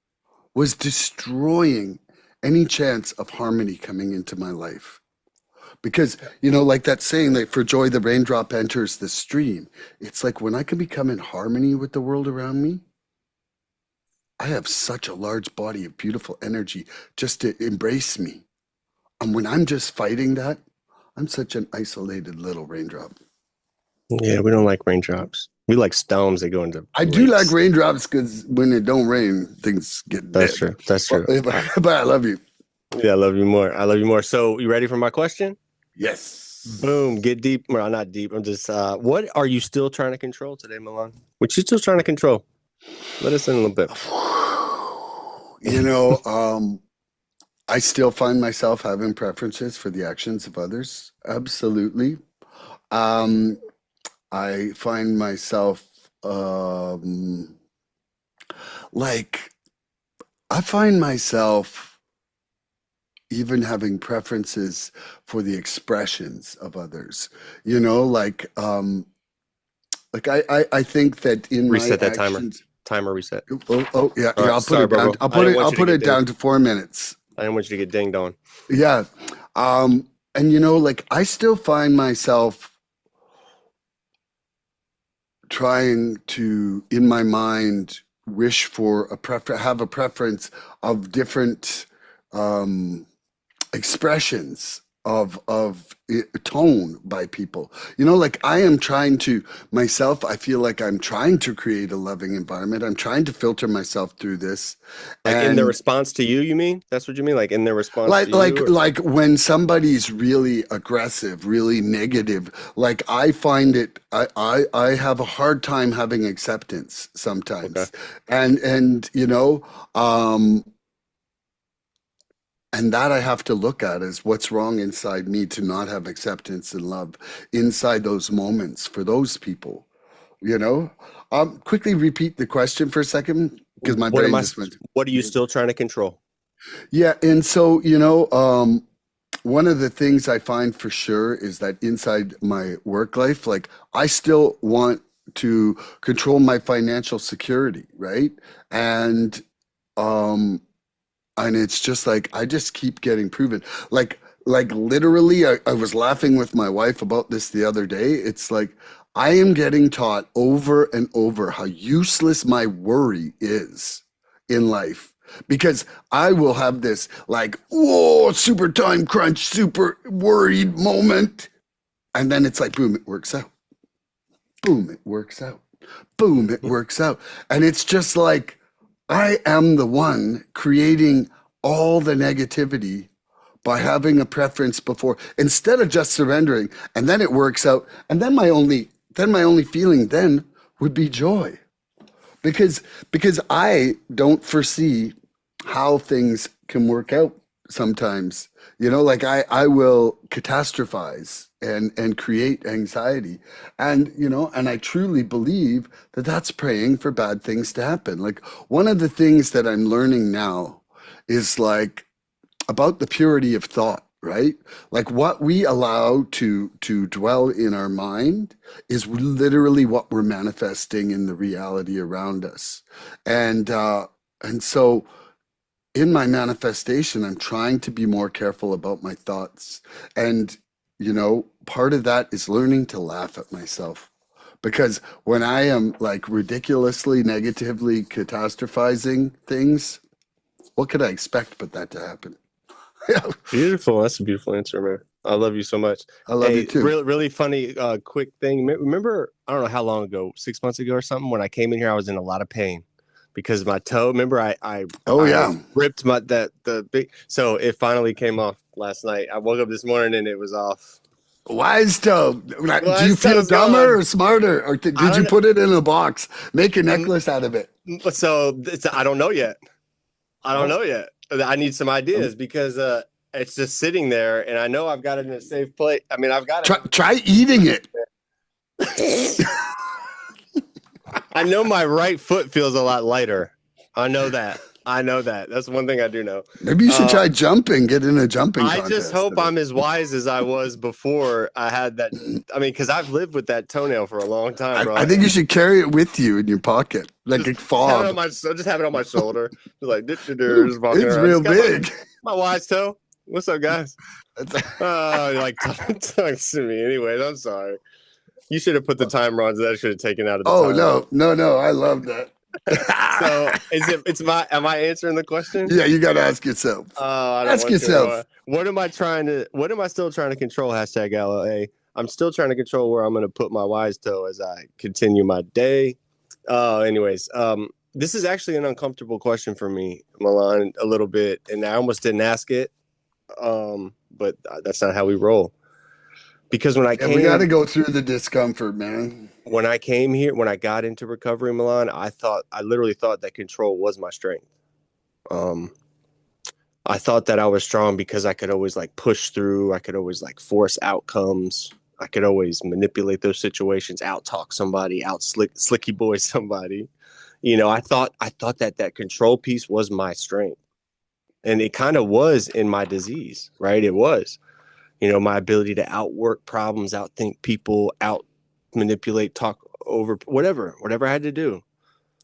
was destroying any chance of harmony coming into my life. Because, like that saying, like for joy, the raindrop enters the stream. It's like when I can become in harmony with the world around me, I have such a large body of beautiful energy just to embrace me. And when I'm just fighting that, I'm such an isolated little raindrop. Yeah, we don't like raindrops. We like storms that go into I do like lakes. raindrops because when it don't rain, things get dead. That's true. That's true. But I love you. Yeah, I love you more. I love you more. So, you ready for my question? Yes. Boom. Get deep. Well, not deep. I'm just, what are you still trying to control today, Milan? What you still trying to control? Let us in a little bit. I still find myself having preferences for the actions of others. Absolutely. Um, I find myself like, I find myself even having preferences for the expressions of others. I think that in Reset my that timer. actions. Timer reset. Yeah. All right, I'll put sorry, it down. bro. I'll put it down to 4 minutes. I didn't want you to get dinged on. Yeah. And I still find myself trying to, in my mind, wish for have a preference of different expressions of tone by people. I am trying to myself. I feel like I'm trying to create a loving environment. I'm trying to filter myself through this, Like in their response to you mean? That's what you mean? Like in their response to you? Like when somebody's really aggressive, really negative, like I find it, I have a hard time having acceptance sometimes. Okay. And that I have to look at as what's wrong inside me to not have acceptance and love inside those moments for those people, Quickly repeat the question for a second because my brain just went. What are you still trying to control? Yeah, and so, one of the things I find for sure is that inside my work life, like I still want to control my financial security, right? Um, and it's just like I just keep getting proven. Like literally, I was laughing with my wife about this the other day. It's like I am getting taught over and over how useless my worry is in life because I will have this like, whoa, super time crunch, super worried moment. And then it's like, boom, it works out. Boom, it works out. Boom, it works out. And it's just like, I am the one creating all the negativity by having a preference before, instead of just surrendering. And then it works out. And then my only feeling then would be joy. Because I don't foresee how things can work out sometimes. I will catastrophize and create anxiety. And I truly believe that that's praying for bad things to happen. Like one of the things that I'm learning now is like about the purity of thought, right? Like what we allow to dwell in our mind is literally what we're manifesting in the reality around us. And so in my manifestation, I'm trying to be more careful about my thoughts. And, part of that is learning to laugh at myself. Because when I am like ridiculously negatively catastrophizing things, what could I expect but that to happen? Beautiful. That's a beautiful answer, man. I love you so much. I love you too. Really, really funny, quick thing. Remember, I don't know how long ago, 6 months ago or something, when I came in here, I was in a lot of pain because my toe. Remember, I ripped the big. So it finally came off last night. I woke up this morning and it was off. Wise toe. Do you feel dumber or smarter, or did you put it in a box? Make a necklace out of it. So I don't know yet. I don't know yet. I need some ideas because it's just sitting there, and I know I've got it in a safe place. I mean, I've got it. Try eating it. I know my right foot feels a lot lighter. I know that. That's one thing I do know. Maybe you should try jumping. Get in a jumping contest. I just hope I'm as wise as I was before I had that. I mean, because I've lived with that toenail for a long time, bro. I think you should carry it with you in your pocket, like a fob. Just have it on my shoulder. Just like, it's real big. My wise toe. What's up, guys? You like talking to me. Anyways, I'm sorry. You should have put the timer on. So that I should have taken out of the Oh time. no! I love that. So am I answering the question? Yeah, you got to ask yourself. Oh, I don't Ask want to anymore. yourself. What am I still trying to control? Hashtag LLA. I'm still trying to control where I'm going to put my wise toe as I continue my day. Anyways, this is actually an uncomfortable question for me, Milan, a little bit. And I almost didn't ask it. But that's not how we roll. Because Yeah, we got to go through the discomfort, man. when I came here, when I got into recovery, Milan, I literally thought that control was my strength. I thought that I was strong because I could always like push through. I could always like force outcomes. I could always manipulate those situations, out talk somebody, out slicky boy somebody. I thought that control piece was my strength, and it kind of was in my disease, right? It was, my ability to outwork problems, outthink people, out manipulate, talk over, whatever I had to do.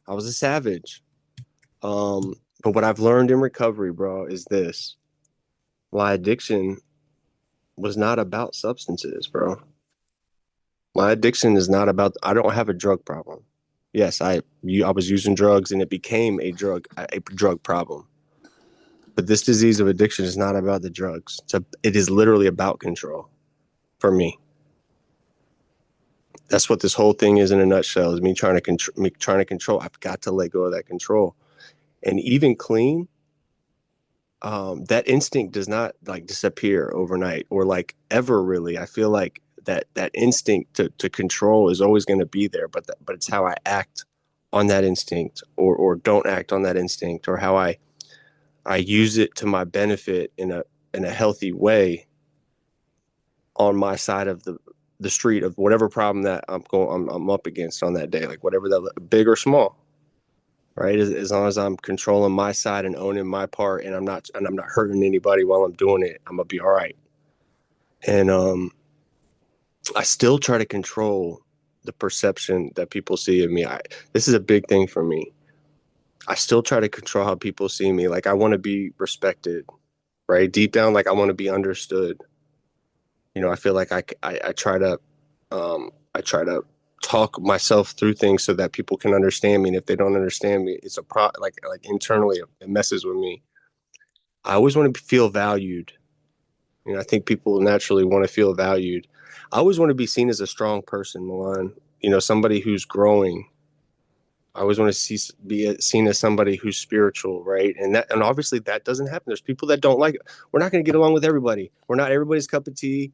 I was a savage. But what I've learned in recovery, bro, is this: my addiction was not about substances, bro. My addiction is not about. I don't have a drug problem. Yes, I was using drugs and it became a drug problem. But this disease of addiction is not about the drugs. It is literally about control for me. That's what this whole thing is in a nutshell. Is me trying to control. I've got to let go of that control. And even clean, that instinct does not like disappear overnight or like ever really. I feel like that instinct to control is always going to be there, but it's how I act on that instinct or don't act on that instinct, or how I use it to my benefit in a healthy way on my side of the street of whatever problem that I'm up against on that day, like whatever that, big or small. Right, as long as I'm controlling my side and owning my part, and I'm not hurting anybody while I'm doing it, I'm gonna be all right. And I still try to control the perception that people see of me. This is a big thing for me. I still try to control how people see me. Like I want to be respected, right? Deep down, like I want to be understood. I feel like I try to I try to talk myself through things so that people can understand me. And if they don't understand me, it's like internally it messes with me. I always want to feel valued. I think people naturally want to feel valued. I always want to be seen as a strong person, Milan. Somebody who's growing. I always want to be seen as somebody who's spiritual, right? And obviously that doesn't happen. There's people that don't like it. We're not going to get along with everybody. We're not everybody's cup of tea.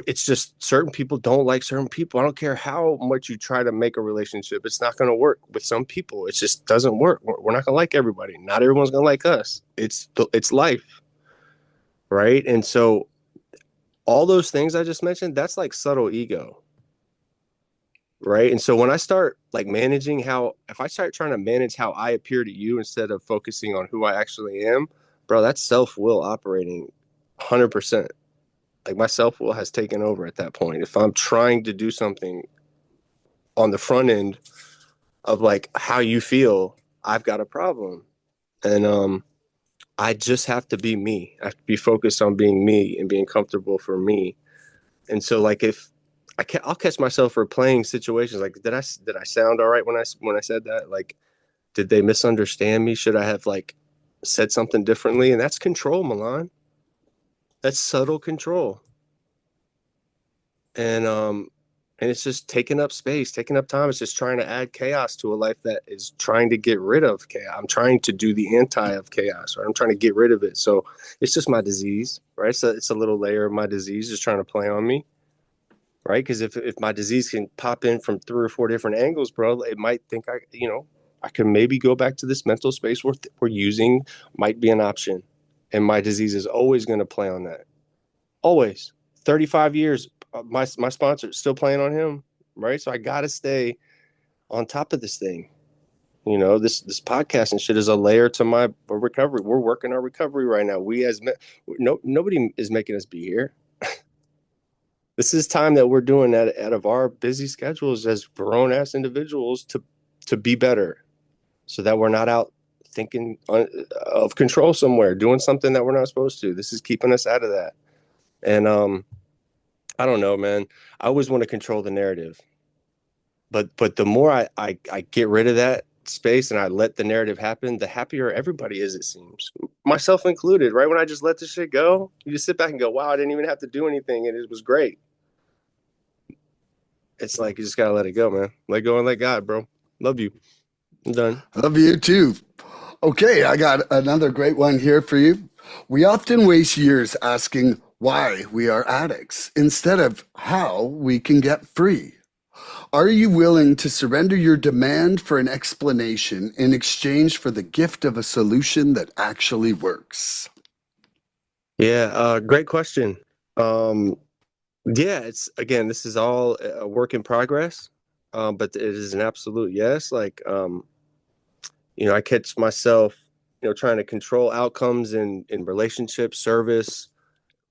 It's just certain people don't like certain people. I don't care how much you try to make a relationship. It's not going to work with some people. It just doesn't work. We're not going to like everybody. Not everyone's going to like us. It's life, right? And so all those things I just mentioned, that's like subtle ego, right? And so when I start like if I start trying to manage how I appear to you instead of focusing on who I actually am, bro, that's self-will operating 100%. Like my self-will has taken over at that point. If I'm trying to do something on the front end of like how you feel, I've got a problem. And I just have to be me. I have to be focused on being me and being comfortable for me. And so like if I'll catch myself replaying situations like did I sound all right when I said that? Like did they misunderstand me? Should I have like said something differently? And that's control, Milan. That's subtle control. And it's just taking up space, taking up time. It's just trying to add chaos to a life that is trying to get rid of chaos. I'm trying to do the anti of chaos, right? I'm trying to get rid of it. So it's just my disease, right? So it's a little layer of my disease just trying to play on me, right? Because if my disease can pop in from 3 or 4 different angles, bro, it might think I can maybe go back to this mental space where we're using might be an option. And my disease is always going to play on that. Always. 35 years, my sponsor still playing on him, right? So I got to stay on top of this thing. This podcast and shit is a layer to my recovery. We're working our recovery right now. Nobody is making us be here. This is time that we're doing out of our busy schedules as grown ass individuals to be better, so that we're not out thinking of control somewhere, doing something that we're not supposed to. This is keeping us out of that. And I don't know, man. I always want to control the narrative, but the more I get rid of that space and I let the narrative happen, the happier everybody is, it seems, myself included. Right when I just let this shit go, you just sit back and go, wow, I didn't even have to do anything, and it was great. It's like you just gotta let it go, man. Let go and let God, bro. Love you. I'm done. Love you too. Okay, I got another great one here for you. We often waste years asking why we are addicts instead of how we can get free. Are you willing to surrender your demand for an explanation in exchange for the gift of a solution that actually works? Yeah, great question. Yeah, it's again, this is all a work in progress, but it is an absolute yes. Like, I catch myself, trying to control outcomes in relationships, service,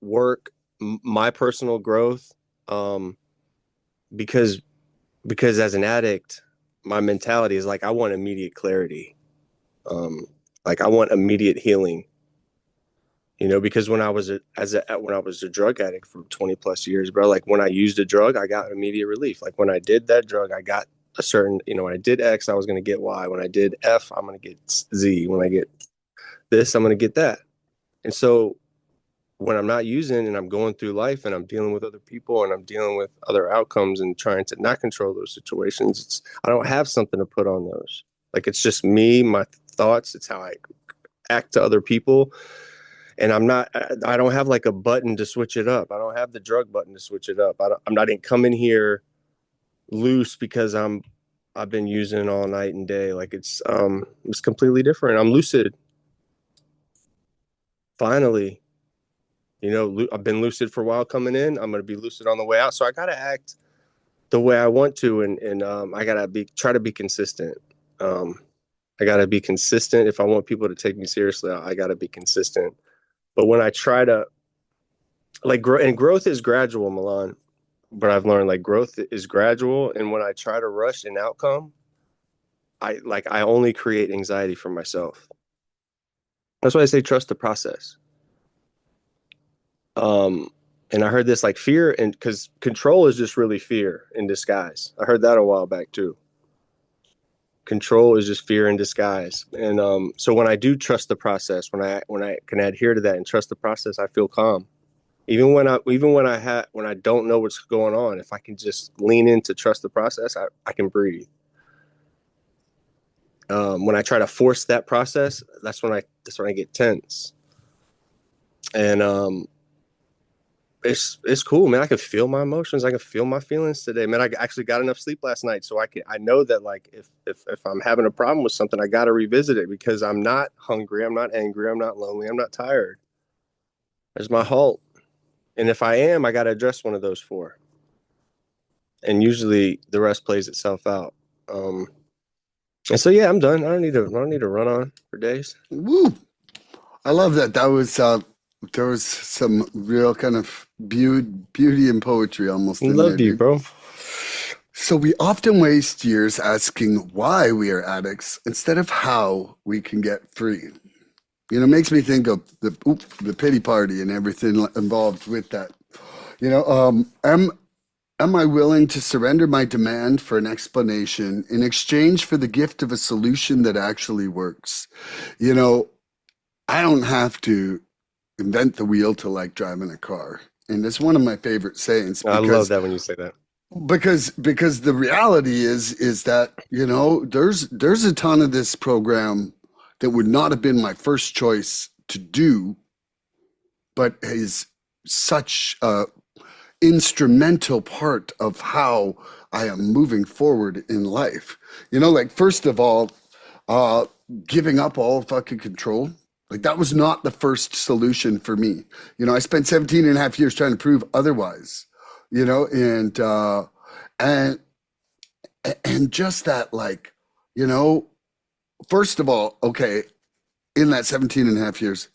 work, my personal growth, um, because as an addict, my mentality is like I want immediate clarity, um, like I want immediate healing. Because when I was when I was a drug addict for 20 plus years, bro, like when I used a drug, I got immediate relief. Like when I did that drug, I got a certain, when I did X, I was going to get Y. When I did F, I'm going to get Z. When I get this, I'm going to get that. And so when I'm not using and I'm going through life and I'm dealing with other people and I'm dealing with other outcomes and trying to not control those situations, I don't have something to put on those. Like it's just me, my thoughts. It's how I act to other people. And I don't have like a button to switch it up. I don't have the drug button to switch it up. I'm not in coming here loose because I've been using all night and day. Like it's completely different. I'm lucid. Finally, I've been lucid for a while coming in. I'm going to be lucid on the way out. So I got to act the way I want to. And I got to try to be consistent. I got to be consistent. If I want people to take me seriously, I got to be consistent. But when I try to and growth is gradual, Milan. But I've learned like growth is gradual, and when I try to rush an outcome, I only create anxiety for myself. That's why I say trust the process. And I heard this like fear, and because control is just really fear in disguise. I heard that a while back too. Control is just fear in disguise, and so when I do trust the process, when I can adhere to that and trust the process, I feel calm. Even when I don't know what's going on, if I can just lean in to trust the process, I can breathe. When I try to force that process, that's when I get tense. And it's cool, man. I can feel my emotions. I can feel my feelings today, man. I actually got enough sleep last night, so I know that like if I'm having a problem with something, I got to revisit it because I'm not hungry, I'm not angry, I'm not lonely, I'm not tired. There's my halt. And if I am, I got to address one of those four. And usually the rest plays itself out. And so, yeah, I'm done. I don't need to run on for days. Woo! I love that. There was some real kind of beauty and poetry almost in there, Love you, dude. bro. So we often waste years asking why we are addicts instead of how we can get free. It makes me think of the pity party and everything involved with that. Am I willing to surrender my demand for an explanation in exchange for the gift of a solution that actually works? You know, I don't have to invent the wheel to like driving a car. And it's one of my favorite sayings I love that when you say that. because the reality is that, there's a ton of this program that would not have been my first choice to do, but is such a instrumental part of how I am moving forward in life. Like first of all, uh, giving up all fucking control. Like that was not the first solution for me. I spent 17 and a half years trying to prove otherwise, and and and just that like, you know, first of all, okay, in that 17 and a half years,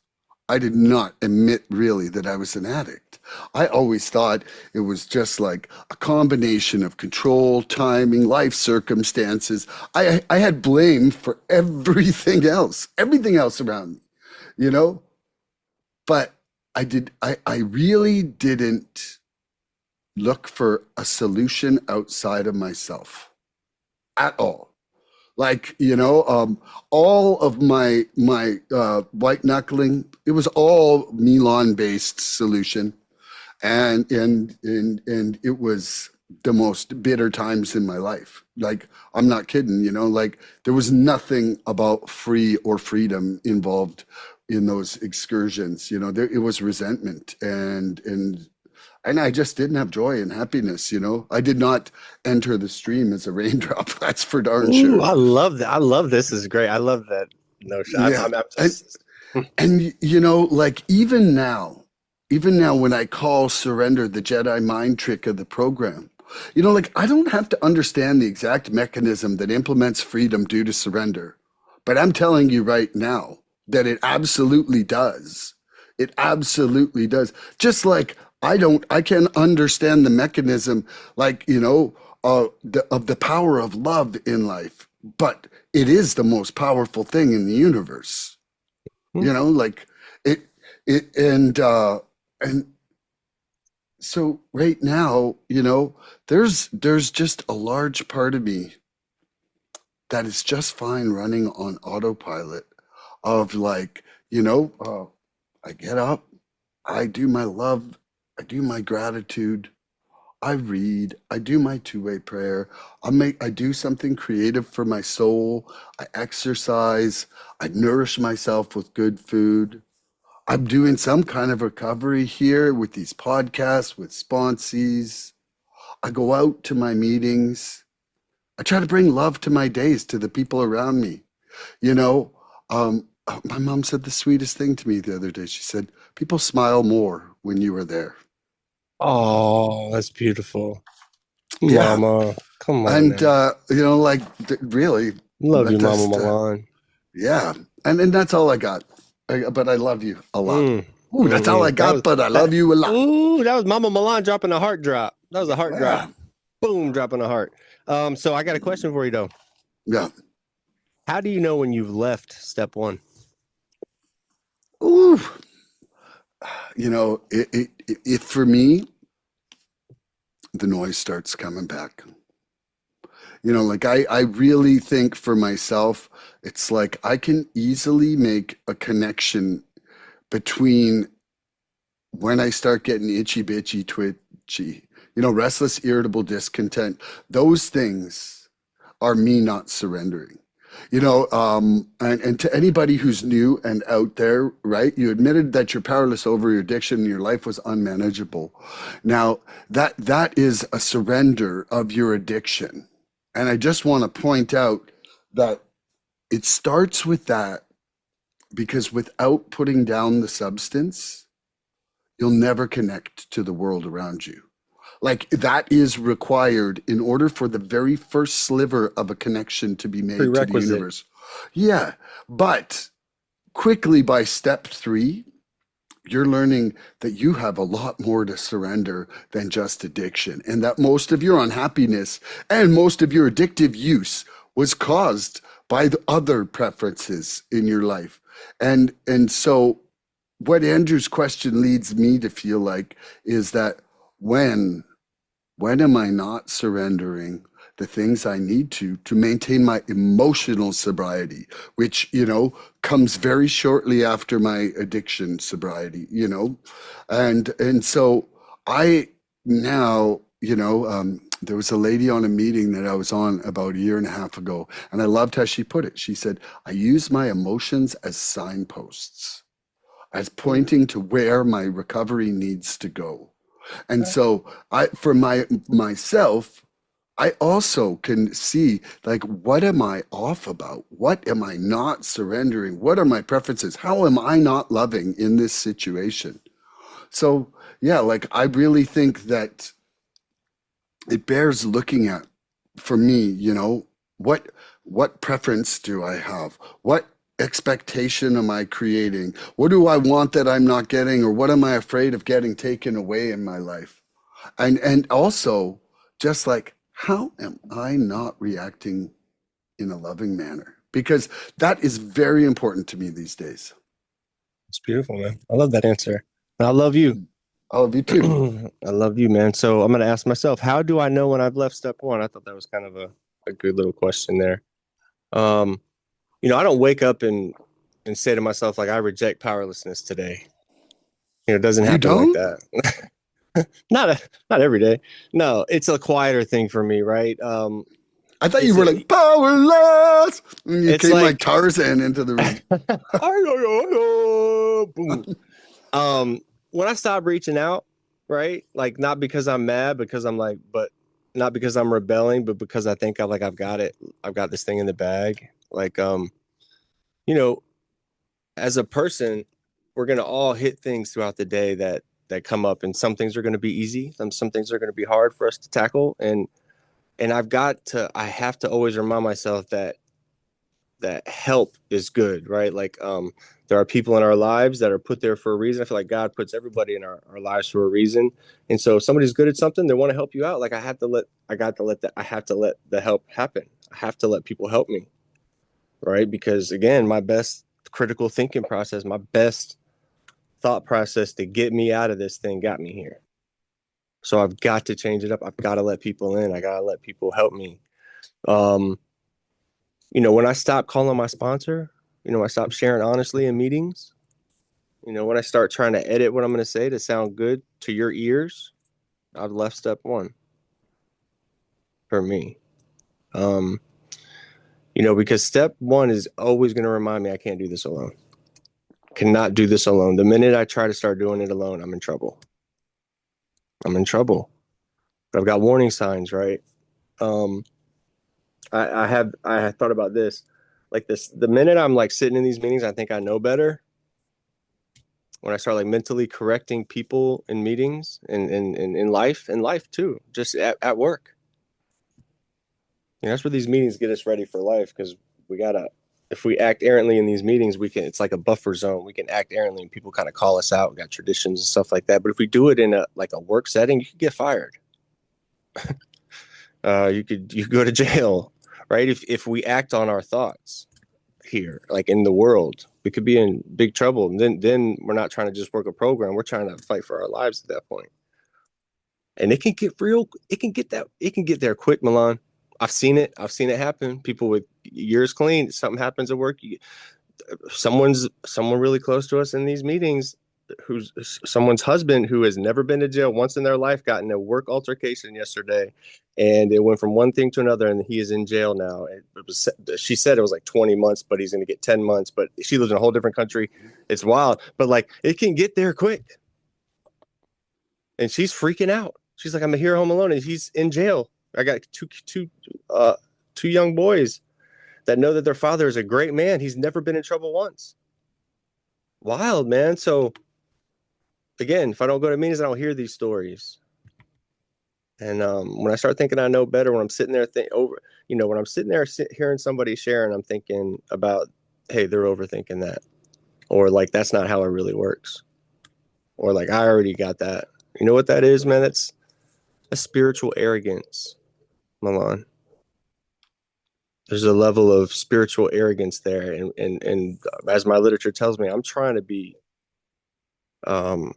I did not admit really that I was an addict. I always thought it was just like a combination of control, timing, life circumstances. I had blame for everything else around me, you know? But I really didn't look for a solution outside of myself at all. Like, all of my white knuckling, it was all Milan based solution. And it was the most bitter times in my life. Like, I'm not kidding, like there was nothing about free or freedom involved in those excursions. It was resentment and I just didn't have joy and happiness. I did not enter the stream as a raindrop. That's for darn Ooh, sure. I love that. I love this is great. I love that notion. Yeah. I'm And just and like even now when I call surrender the Jedi mind trick of the program, like I don't have to understand the exact mechanism that implements freedom due to surrender. But I'm telling you right now that it absolutely does. It absolutely does. Just like I can understand the mechanism, like, of the power of love in life, but it is the most powerful thing in the universe. Like it, and so right now, there's just a large part of me that is just fine running on autopilot of like, I get up, I do my love, I do my gratitude, I read, I do my two-way prayer, I do something creative for my soul, I exercise, I nourish myself with good food. I'm doing some kind of recovery here with these podcasts, with sponsees. I go out to my meetings. I try to bring love to my days, to the people around me. You know, my mom said the sweetest thing to me the other day. She said, people smile more when you are there. oh, that's beautiful. Yeah. Mama. Come on And, now. like, really, Love you, that Mama just, Milan. yeah. And that's all I got. But I love you a lot. Mm, Ooh, that's all I mm-mm. got, but I love you a lot. That was Mama Milan dropping a heart drop. That was a heart drop. Yeah. Boom, dropping a heart. So I got a question for you though. Yeah. How do you know when you've left step one? Ooh. If for me, the noise starts coming back. Like I really think for myself, it's like I can easily make a connection between when I start getting itchy, bitchy, twitchy, restless, irritable, discontent. Those things are me not surrendering. And to anybody who's new and out there, right? You admitted that you're powerless over your addiction and your life was unmanageable. Now, that is a surrender of your addiction. And I just want to point out that it starts with that because without putting down the substance, you'll never connect to the world around you. Like that is required in order for the very first sliver of a connection to be made to the Prerequisite. universe. Yeah, but quickly by step 3, you're learning that you have a lot more to surrender than just addiction, and that most of your unhappiness and most of your addictive use was caused by the other preferences in your life. And so what Andrew's question leads me to feel like is that when when am I not surrendering the things I need to maintain my emotional sobriety, which, comes very shortly after my addiction sobriety. And so I now, there was a lady on a meeting that I was on about a year and a half ago, and I loved how she put it. She said, I use my emotions as signposts, as Hmm. pointing to where my recovery needs to go. And so for myself, I also can see like, what am I off about? What am I not surrendering? What are my preferences? How am I not loving in this situation? So yeah, like I really think that it bears looking at for me, what preference do I have? expectation am I creating? What do I want that I'm not getting, or what am I afraid of getting taken away in my life? And also, just like, how am I not reacting in a loving manner? Because that is very important to me these days. It's beautiful, man. I love that answer. I love you. I love you too. I love you, man. So I'm gonna ask myself, how do I know when I've left step one? I thought that was kind of a good little question there. Um, I don't wake up and say to myself like I reject powerlessness today. It doesn't You happen like don't? that. Not every day. No, it's a quieter thing for me, right? I thought you It's were like powerless when you it's came like like Tarzan into the room. boom. When I stop reaching out, right? Like not because I'm mad, because I'm like, but not because I'm rebelling, but because I think I've got it. I've got this thing in the bag. Like, you know, as a person, we're gonna all hit things throughout the day that come up, and some things are gonna be easy, some things are gonna be hard for us to tackle, and I have to always remind myself that help is good, right? Like, there are people in our lives that are put there for a reason. I feel like God puts everybody in our lives for a reason. And so if somebody's good at something, they want to help you out. Like I have to let the help happen. I have to let people help me. Right. Because again, my best critical thinking process, my best thought process to get me out of this thing got me here. So I've got to change it up. I've got to let people in. I got to let people help me. Um, when I stop calling my sponsor, I stop sharing honestly in meetings, when I start trying to edit what I'm going to say to sound good to your ears, I've left step one for me. Um, because step one is always going to remind me I can't do this alone. Cannot do this alone. The minute I try to start doing it alone, I'm in trouble. But I've got warning signs, right? Um, I have thought about this, like this. The minute I'm like sitting in these meetings, I think I know better. When I start like mentally correcting people in meetings and in life too, just at work. That's where these meetings get us ready for life because we gotta. If we act errantly in these meetings, we can. It's like a buffer zone. We can act errantly, and people kind of call us out. We got traditions and stuff like that. But if we do it in a work setting, you could get fired. You could go to jail, right? If we act on our thoughts here, like in the world, we could be in big trouble. And then we're not trying to just work a program. We're trying to fight for our lives at that point. And it can get real. It can get that. It can get there quick, Milan. I've seen it. I've seen it happen. People with years clean. Something happens at work. Someone really close to us in these meetings, who's someone's husband who has never been to jail once in their life, got in a work altercation yesterday, and it went from one thing to another, and he is in jail now. She said it was like 20 months, but he's going to get 10 months. But she lives in a whole different country. It's wild, but like it can get there quick. And she's freaking out. She's like, I'm here home alone, and he's in jail. I got two young boys that know that their father is a great man. He's never been in trouble once. Wild, man. So again, if I don't go to meetings, I don't hear these stories. And when I start thinking I know better, when I'm sitting there when I'm sitting there hearing somebody sharing, I'm thinking about, hey, they're overthinking that, or like that's not how it really works, or like I already got that. You know what that is, man? That's a spiritual arrogance, Milan. There's a level of spiritual arrogance there, and as my literature tells me, um,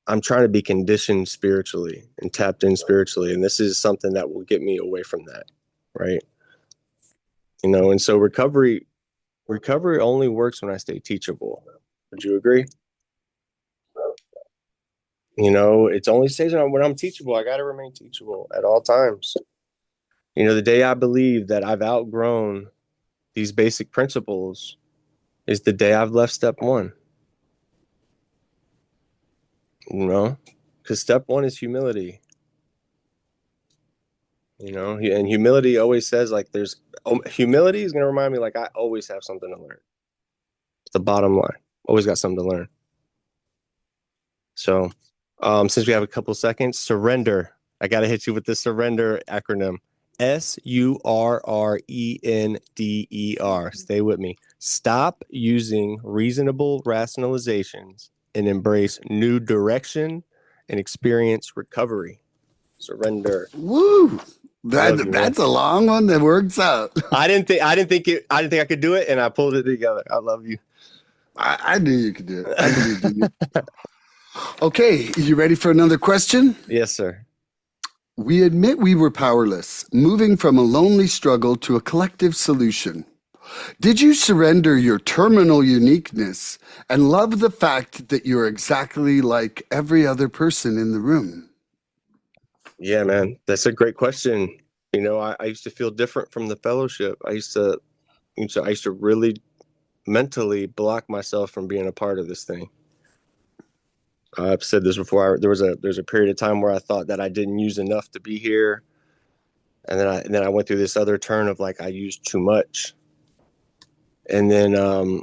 I'm trying to be conditioned spiritually and tapped in spiritually, and this is something that will get me away from that, right? And so recovery only works when I stay teachable. Would you agree? It's only stays when I'm teachable. I got to remain teachable at all times. The day I believe that I've outgrown these basic principles is the day I've left step one. Because step one is humility. And humility always says like humility is going to remind me like I always have something to learn. It's the bottom line. Always got something to learn. So, since we have a couple seconds, surrender. I got to hit you with the surrender acronym. SURRENDER. Stay with me. Stop using reasonable rationalizations and embrace new direction and experience recovery. Surrender. Woo! I love you, man. That's a long one that works out. I didn't think I could do it, and I pulled it together. I love you. I knew you could do it. I believed in you. Okay, you ready for another question? Yes, sir. We admit we were powerless, moving from a lonely struggle to a collective solution. Did you surrender your terminal uniqueness and love the fact that you're exactly like every other person in the room? Yeah, man, that's a great question. You know, I used to feel different from the fellowship. I used to really mentally block myself from being a part of this thing. I've said this before. There's a period of time where I thought that I didn't use enough to be here, and then I went through this other turn of like I used too much, and then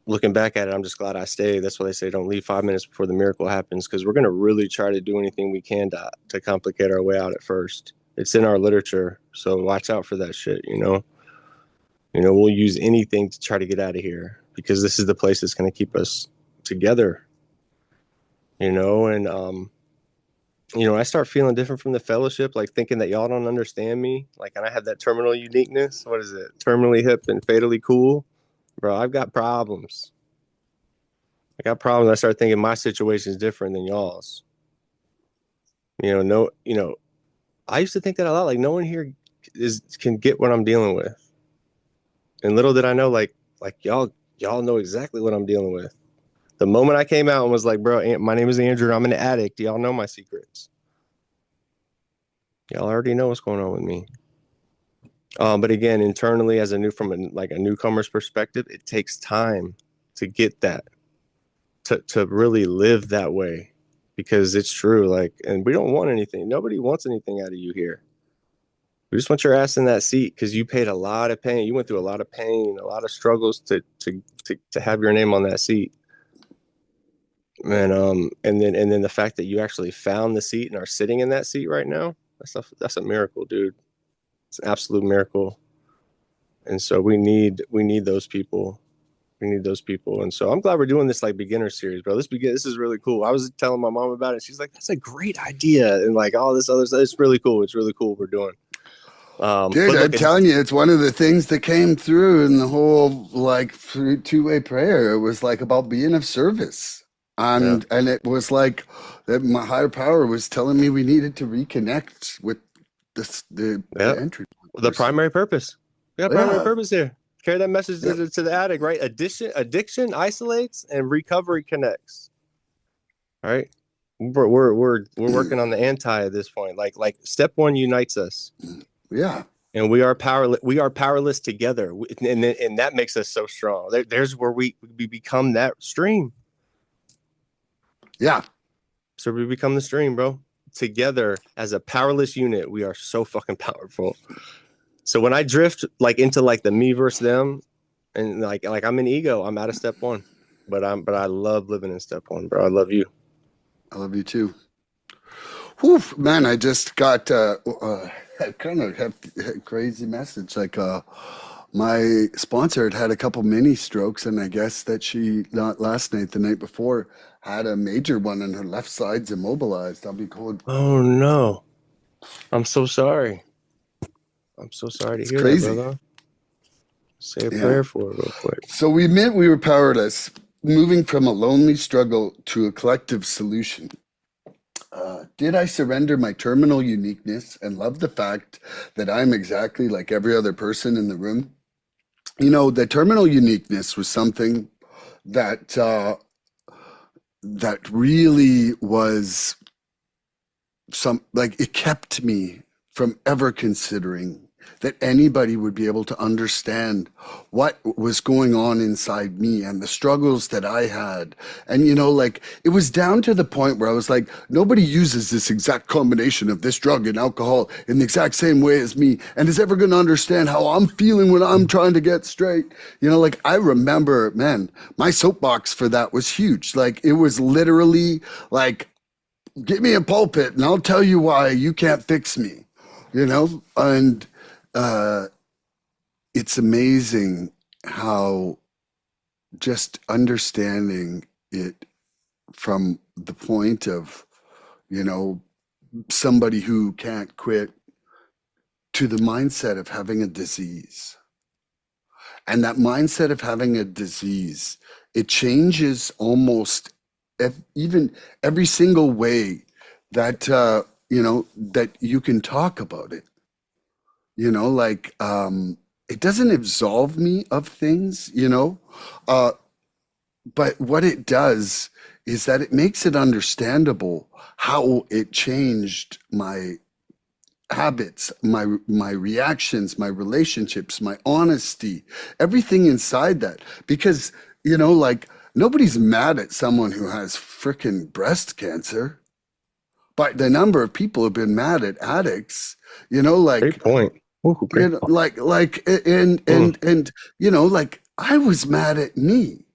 looking back at it, I'm just glad I stayed. That's why they say don't leave 5 minutes before the miracle happens, because we're gonna really try to do anything we can to complicate our way out at first. It's in our literature, so watch out for that shit. We'll use anything to try to get out of here because this is the place that's gonna keep us together. And I start feeling different from the fellowship, like thinking that y'all don't understand me. Like, and I have that terminal uniqueness. What is it? Terminally hip and fatally cool. Bro, I've got problems. I start thinking my situation is different than y'all's. I used to think that a lot. Like, no one here can get what I'm dealing with. And little did I know, like y'all know exactly what I'm dealing with. The moment I came out and was like, bro, my name is Andrew, I'm an addict. Y'all know my secrets. Y'all already know what's going on with me. But again, internally, from a newcomer's perspective, it takes time to get that, to really live that way, because it's true. Like, and we don't want anything. Nobody wants anything out of you here. We just want your ass in that seat because you paid a lot of pain. You went through a lot of pain, a lot of struggles to have your name on that seat. And then the fact that you actually found the seat and are sitting in that seat right now, that's a miracle, dude. It's an absolute miracle. And so we need those people. We need those people. And so I'm glad we're doing this like beginner series, bro. This is really cool. I was telling my mom about it. She's like, that's a great idea. And like all this other stuff. It's really cool. It's really cool what we're doing. Dude, I'm telling you, it's one of the things that came through in the whole like two-way prayer. It was like about being of service. And it was like that my higher power was telling me we needed to reconnect with the entry. The primary purpose. We got primary purpose here. Carry that message to the addict, right? Addiction isolates and recovery connects. All right. We're working on the anti at this point. Like step one unites us. Yeah. And we are powerless. We are powerless together, and that makes us so strong. There's where we become that stream. Yeah. So we become the stream, bro. Together as a powerless unit, we are so fucking powerful. So when I drift like into like the me versus them, and like I'm an ego, I'm out of step one. But I love living in step one, bro. I love you. I love you too. Whew, man, I just got kind of a crazy message. Like my sponsor had a couple mini strokes, and I guess that she not last night, the night before, had a major one, and her left side's immobilized. I'll be cold. Oh no, I'm so sorry. I'm so sorry to hear crazy. that, brother. Say a prayer for it real quick. So we admit we were powerless, moving from a lonely struggle to a collective solution. Did I surrender my terminal uniqueness and love the fact that I'm exactly like every other person in the room? The terminal uniqueness was something that that really was it kept me from ever considering that anybody would be able to understand what was going on inside me and the struggles that I had. And, it was down to the point where I was like, nobody uses this exact combination of this drug and alcohol in the exact same way as me and is ever going to understand how I'm feeling when I'm trying to get straight. I remember, man, my soapbox for that was huge. Like, it was literally like, get me a pulpit and I'll tell you why you can't fix me, and it's amazing how just understanding it from the point of, you know, somebody who can't quit to the mindset of having a disease. And that mindset of having a disease, it changes almost even every single way that, that you can talk about it. It doesn't absolve me of things, uh, but what it does is that it makes it understandable how it changed my habits, my reactions, my relationships, my honesty, everything inside that. Because, nobody's mad at someone who has frickin' breast cancer, but the number of people who've been mad at addicts, you know, Great like point. Ooh, you great know, point. like Mm. and like I was mad at me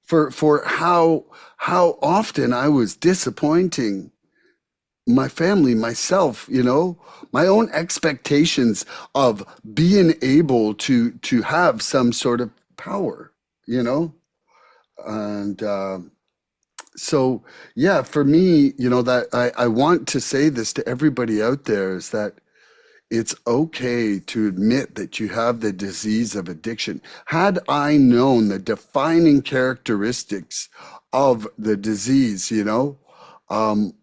for how often I was disappointing my family, myself, my own expectations of being able to have some sort of power, and so yeah, for me, that I want to say this to everybody out there is that it's okay to admit that you have the disease of addiction. Had I known the defining characteristics of the disease, um,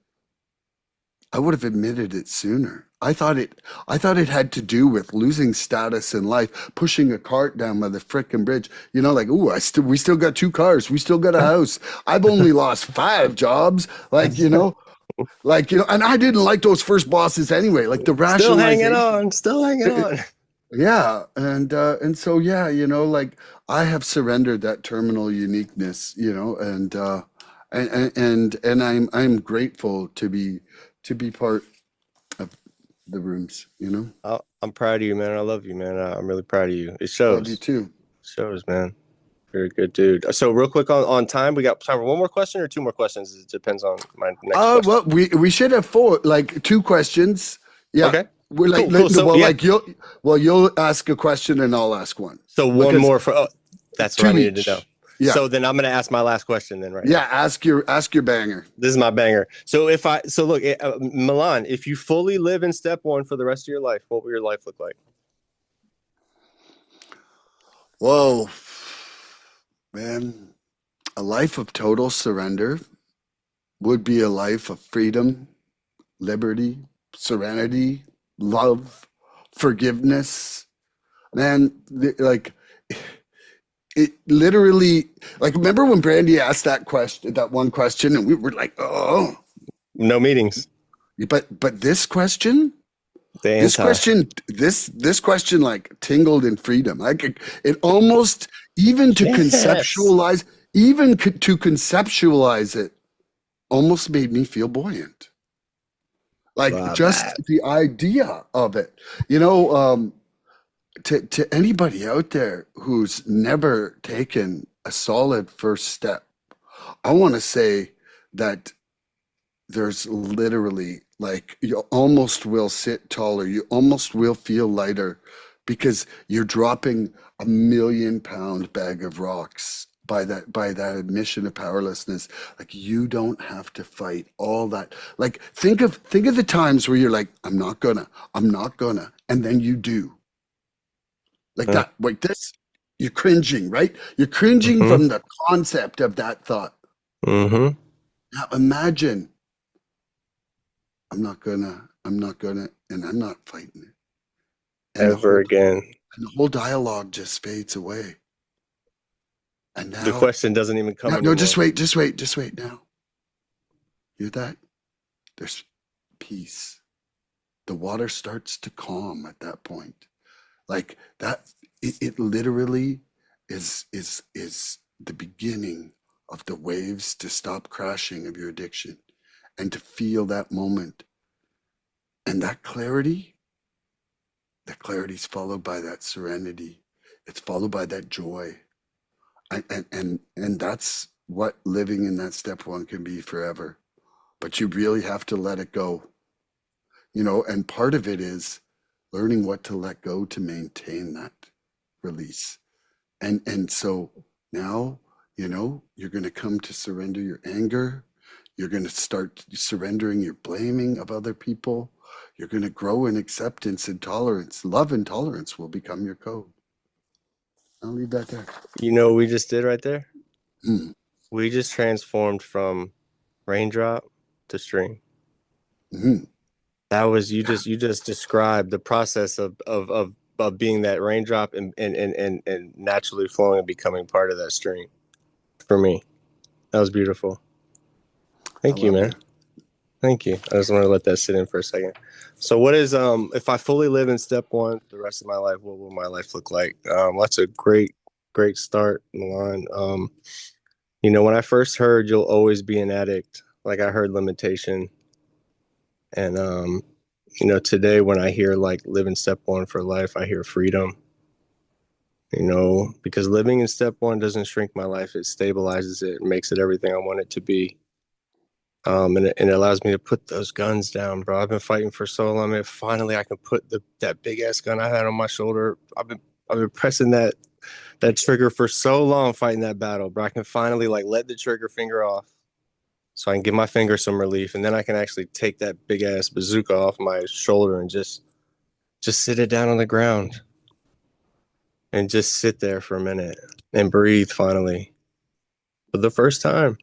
I would have admitted it sooner. I thought it had to do with losing status in life, pushing a cart down by the frickin' bridge. Like, ooh, we still got two cars, we still got a house. I've only lost five jobs, and I didn't like those first bosses anyway. Like the Still hanging rationalization. on. Still hanging on. Yeah, and so yeah, like I have surrendered that terminal uniqueness, and I'm grateful to be part of the rooms, I'm proud of you, man. I love you, man. I'm really proud of you. It Love you shows. too. Shows, man. Very good, dude. So, real quick on time, we got time for one more question or two more questions. It depends on my next question. Well, we should have four, like two questions. Yeah, Okay. we're Cool. Cool. So, well, yeah. like you'll ask a question and I'll ask one So, one because more for, oh, that's what I two needed to know. each. Yeah, So, then I'm going to ask my last question, then, right now. yeah. Ask your banger. This is my banger. So look, Milan, if you fully live in step one for the rest of your life, what will your life look like? Whoa, man. A life of total surrender would be a life of freedom, liberty, serenity, love, forgiveness. Man, like it literally, like, remember when Brandy asked that one question, and we were like, oh, No meetings. but this question, The this anti. question, this question, like tingled in freedom. It almost, even to Yes. conceptualize, to conceptualize it, almost made me feel buoyant. Like Love just that. the idea of it, you know. To anybody out there who's never taken a solid first step, I want to say that there's literally, like, you almost will sit taller, you almost will feel lighter because you're dropping a 1 million-pound bag of rocks by that admission of powerlessness. Like, you don't have to fight all that. Like, think of the times where you're like, I'm not gonna, and then you do. Like that, like this, you're cringing, right? You're cringing Mm-hmm. from the concept of that thought. Mm-hmm. Now imagine, I'm not gonna, and I'm not fighting it. And the Ever whole again. and the whole dialogue just fades away. And The now, question doesn't even come no, no, just anymore. wait, just wait, just wait now. Hear that? There's peace. The water starts to calm at that point. Like that, it literally is the beginning of the waves to stop crashing of your addiction and to feel that moment. And that clarity is followed by that serenity. It's followed by that joy. And that's what living in that step one can be forever. But you really have to let it go. And part of it is learning what to let go to maintain that release. And so now, you're going to come to surrender your anger. You're going to start surrendering your blaming of other people. You're going to grow in acceptance and tolerance. Love and tolerance will become your code. I'll leave that there. You know what we just did right there? Mm. We just transformed from raindrop to stream. Mm-hmm. That was you just described the process of being that raindrop and naturally flowing and becoming part of that stream for me. That was beautiful. I Thank you, love man. you. Thank you. I just want to let that sit in for a second. So what is if I fully live in step one for the rest of my life, what will my life look like? That's a great start, Milan. When I first heard you'll always be an addict, like I heard limitation. And today when I hear like live in step one for life, I hear freedom. Because living in step one doesn't shrink my life, it stabilizes it and makes it everything I want it to be. And it allows me to put those guns down, bro. I've been fighting for so long, and finally I can put that big ass gun I had on my shoulder. I've been pressing that trigger for so long, fighting that battle, bro. I can finally like let the trigger finger off, so I can give my finger some relief, and then I can actually take that big ass bazooka off my shoulder and just sit it down on the ground and just sit there for a minute and breathe finally for the first time.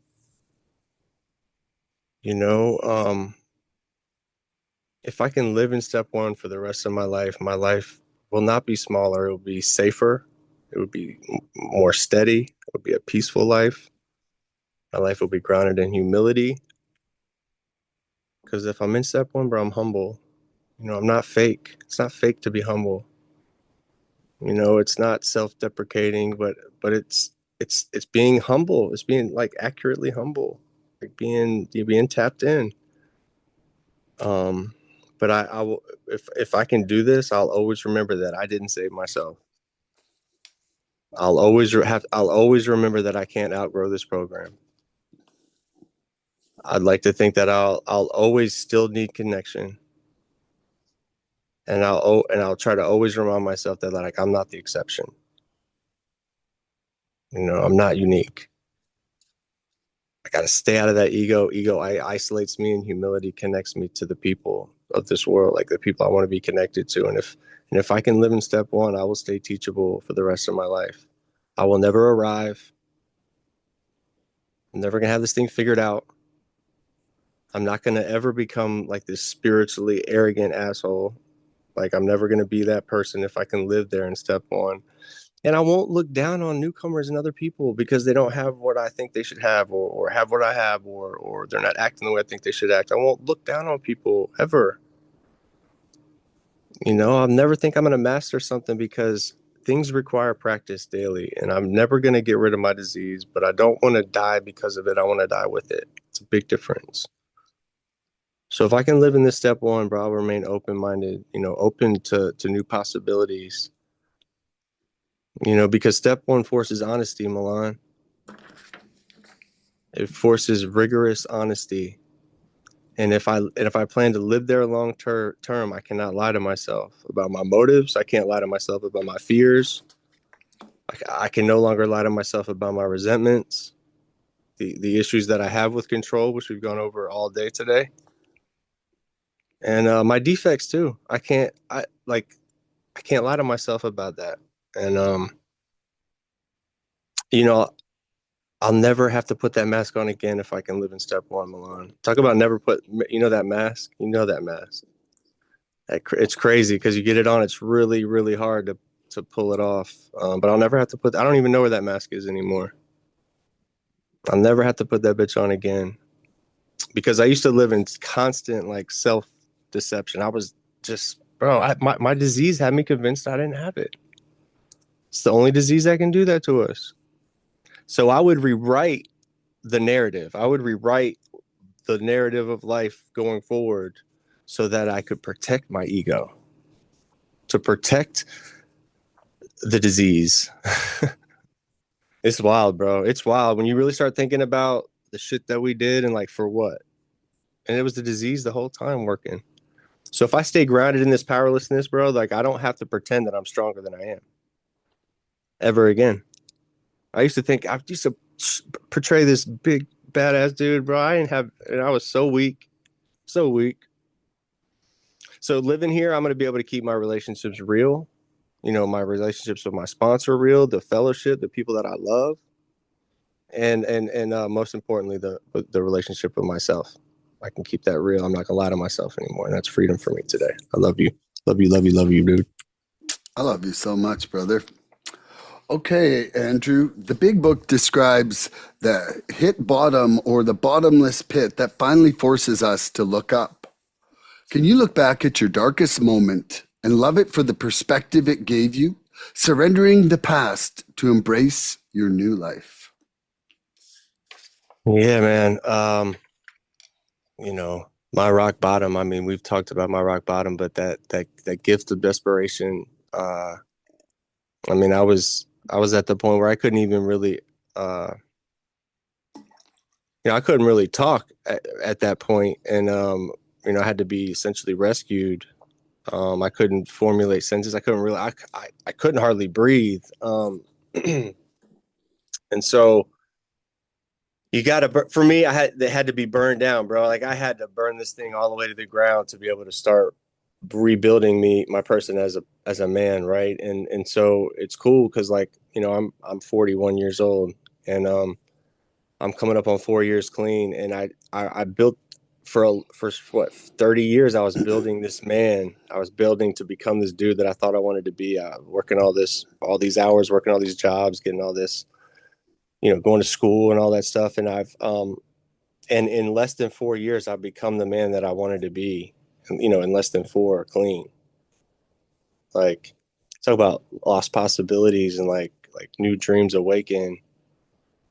You know, um, if I can live in step one for the rest of my life will not be smaller. It will be safer. It would be more steady. It would be a peaceful life. My life will be grounded in humility. Because if I'm in step one, bro, I'm humble. I'm not fake. It's not fake to be humble. It's not self-deprecating, but it's being humble. It's being like accurately humble, like being tapped in. Um, but I will if I can do this, I'll always remember that I didn't save myself. I'll always remember that I can't outgrow this program. I'd like to think that I'll always still need connection, and I'll try to always remind myself that like I'm not the exception. I'm not unique. I got to stay out of that ego. Isolates me, and humility connects me to the people of this world, like the people I want to be connected to. And if I can live in step one, I will stay teachable for the rest of my life. I will never arrive. I'm never gonna have this thing figured out. I'm not gonna ever become like this spiritually arrogant asshole. Like I'm never gonna be that person if I can live there in step one. And I won't look down on newcomers and other people because they don't have what I think they should have, or have what I have, or they're not acting the way I think they should act. I won't look down on people ever. I'll never think I'm going to master something because things require practice daily. And I'm never going to get rid of my disease, but I don't want to die because of it. I want to die with it. It's a big difference. So if I can live in this step one, bro, I'll remain open minded, open to new possibilities. Because step one forces honesty, Milan. It forces rigorous honesty. And if I plan to live there term, I cannot lie to myself about my motives. I can't lie to myself about my fears. I can no longer lie to myself about my resentments, the issues that I have with control, which we've gone over all day today, and my defects too. I can't lie to myself about that. And you know, I'll never have to put that mask on again if I can live in step one, Milan. Talk about never put, that mask. That mask. It's crazy because you get it on. It's really, really hard to pull it off. But I'll never have to put. I don't even know where that mask is anymore. I'll never have to put that bitch on again because I used to live in constant like self deception. I was just, bro. My disease had me convinced I didn't have it. It's the only disease that can do that to us. So I would rewrite the narrative. I would rewrite the narrative of life going forward so that I could protect my ego, to protect the disease. It's wild, bro. It's wild when you really start thinking about the shit that we did and like for what. And it was the disease the whole time working. So if I stay grounded in this powerlessness, bro, like I don't have to pretend that I'm stronger than I am. ever again. I used to think I used to portray this big badass dude, bro. And I was so weak, so weak. So living here, I'm going to be able to keep my relationships real. You know, my relationships with my sponsor real, the fellowship, the people that I love, and most importantly, the relationship with myself. I can keep that real. I'm not gonna lie to myself anymore, and that's freedom for me today. I love you, love you, love you, love you, dude. I love you so much, brother. Okay, Andrew, the big book describes the hit bottom or the bottomless pit that finally forces us to look up. Can you look back at your darkest moment and love it for the perspective it gave you, surrendering the past to embrace your new life? Yeah, man. My rock bottom. I mean, we've talked about my rock bottom, but that gift of desperation. I mean, I was at the point where I couldn't even really, I couldn't really talk at that point, and I had to be essentially rescued. I couldn't formulate sentences. I couldn't really. I couldn't hardly breathe. And so you gotta. For me, they had to be burned down, bro. Like I had to burn this thing all the way to the ground to be able to start rebuilding my person as a man, right? And so it's cool because like I'm 41 years old, and I'm coming up on 4 years clean, and I built for what 30 years I was building this man. I was building to become this dude that I thought I wanted to be. Working all these hours, working all these jobs, getting all this, going to school and all that stuff. And and in less than 4 years, I've become the man that I wanted to be. In less than four, clean. Like talk about lost possibilities and like new dreams awaken.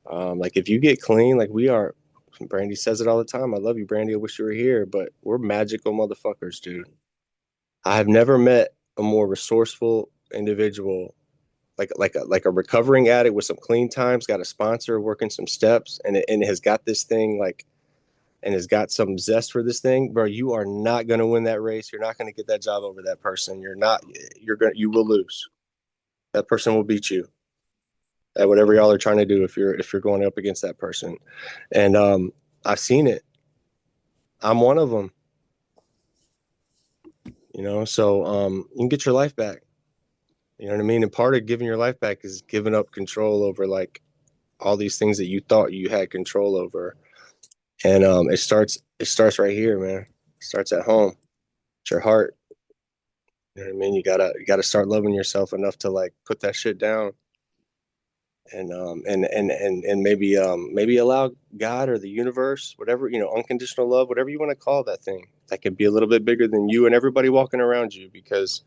Like if you get clean, like we are, Brandy says it all the time. I love you, Brandy. I wish you were here, but we're magical motherfuckers, dude. I have never met a more resourceful individual, like a recovering addict with some clean times, got a sponsor, working some steps, and it has got this thing and has got some zest for this thing, bro. You are not going to win that race. You're not going to get that job over that person. You will lose. That person will beat you at whatever y'all are trying to do if you're going up against that person. And I've seen it. I'm one of them. So you can get your life back. You know what I mean? And part of giving your life back is giving up control over like all these things that you thought you had control over. And it starts right here, man. It starts at home. It's your heart. You know what I mean? You gotta start loving yourself enough to like put that shit down and maybe allow God or the universe, whatever, unconditional love, whatever you want to call that thing, that could be a little bit bigger than you and everybody walking around you, because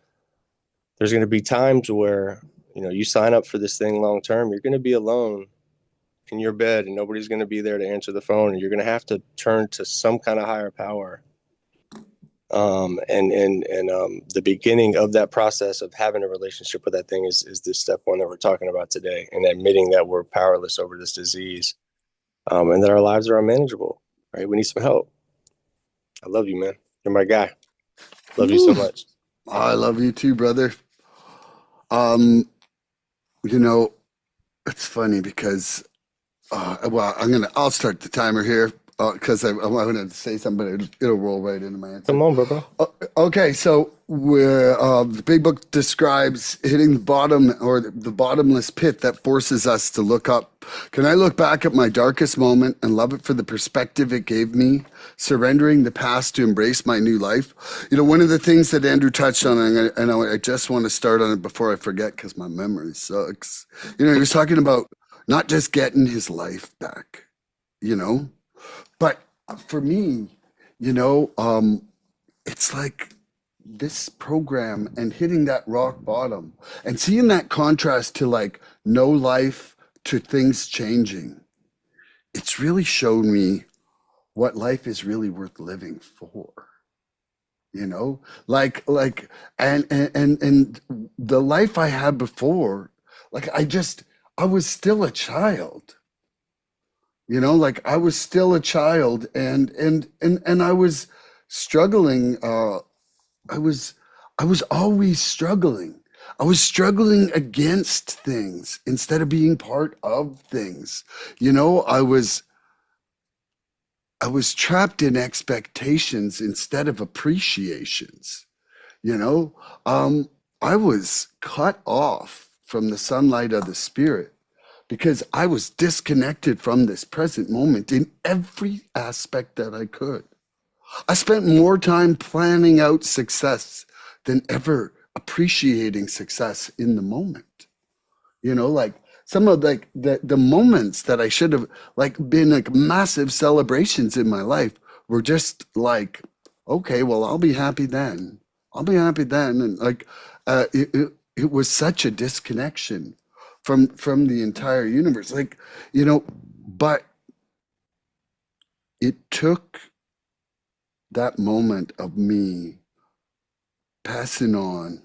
there's going to be times where, you sign up for this thing long term, you're going to be alone in your bed and nobody's going to be there to answer the phone, and you're going to have to turn to some kind of higher power. The beginning of that process of having a relationship with that thing is this step one that we're talking about today, and admitting that we're powerless over this disease, and that our lives are unmanageable, right? We need some help. I love you, man. You're my guy. Love you so much. I love you too, brother. Um, you know, it's funny because, I'll start the timer here because I wanted to say something, but it'll roll right into my answer. Come on, bro. Okay, so the big book describes hitting the bottom or the bottomless pit that forces us to look up. Can I look back at my darkest moment and love it for the perspective it gave me, surrendering the past to embrace my new life? One of the things that Andrew touched on, and I just want to start on it before I forget because my memory sucks. He was talking about not just getting his life back, but for me, it's like this program and hitting that rock bottom and seeing that contrast to like no life to things changing. It's really shown me what life is really worth living for. Like and the life I had before, like I was still a child. Like I was still a child, and I was struggling. I was always struggling. I was struggling against things instead of being part of things. You know, I was trapped in expectations instead of appreciations. You know, I was cut off from the sunlight of the spirit because I was disconnected from this present moment in every aspect that I could. I spent more time planning out success than ever appreciating success in the moment. You know, like some of like the moments that I should have like been like massive celebrations in my life were just like, okay, well, I'll be happy then. I'll be happy then. And like it was such a disconnection from the entire universe. Like, you know, but it took that moment of me passing on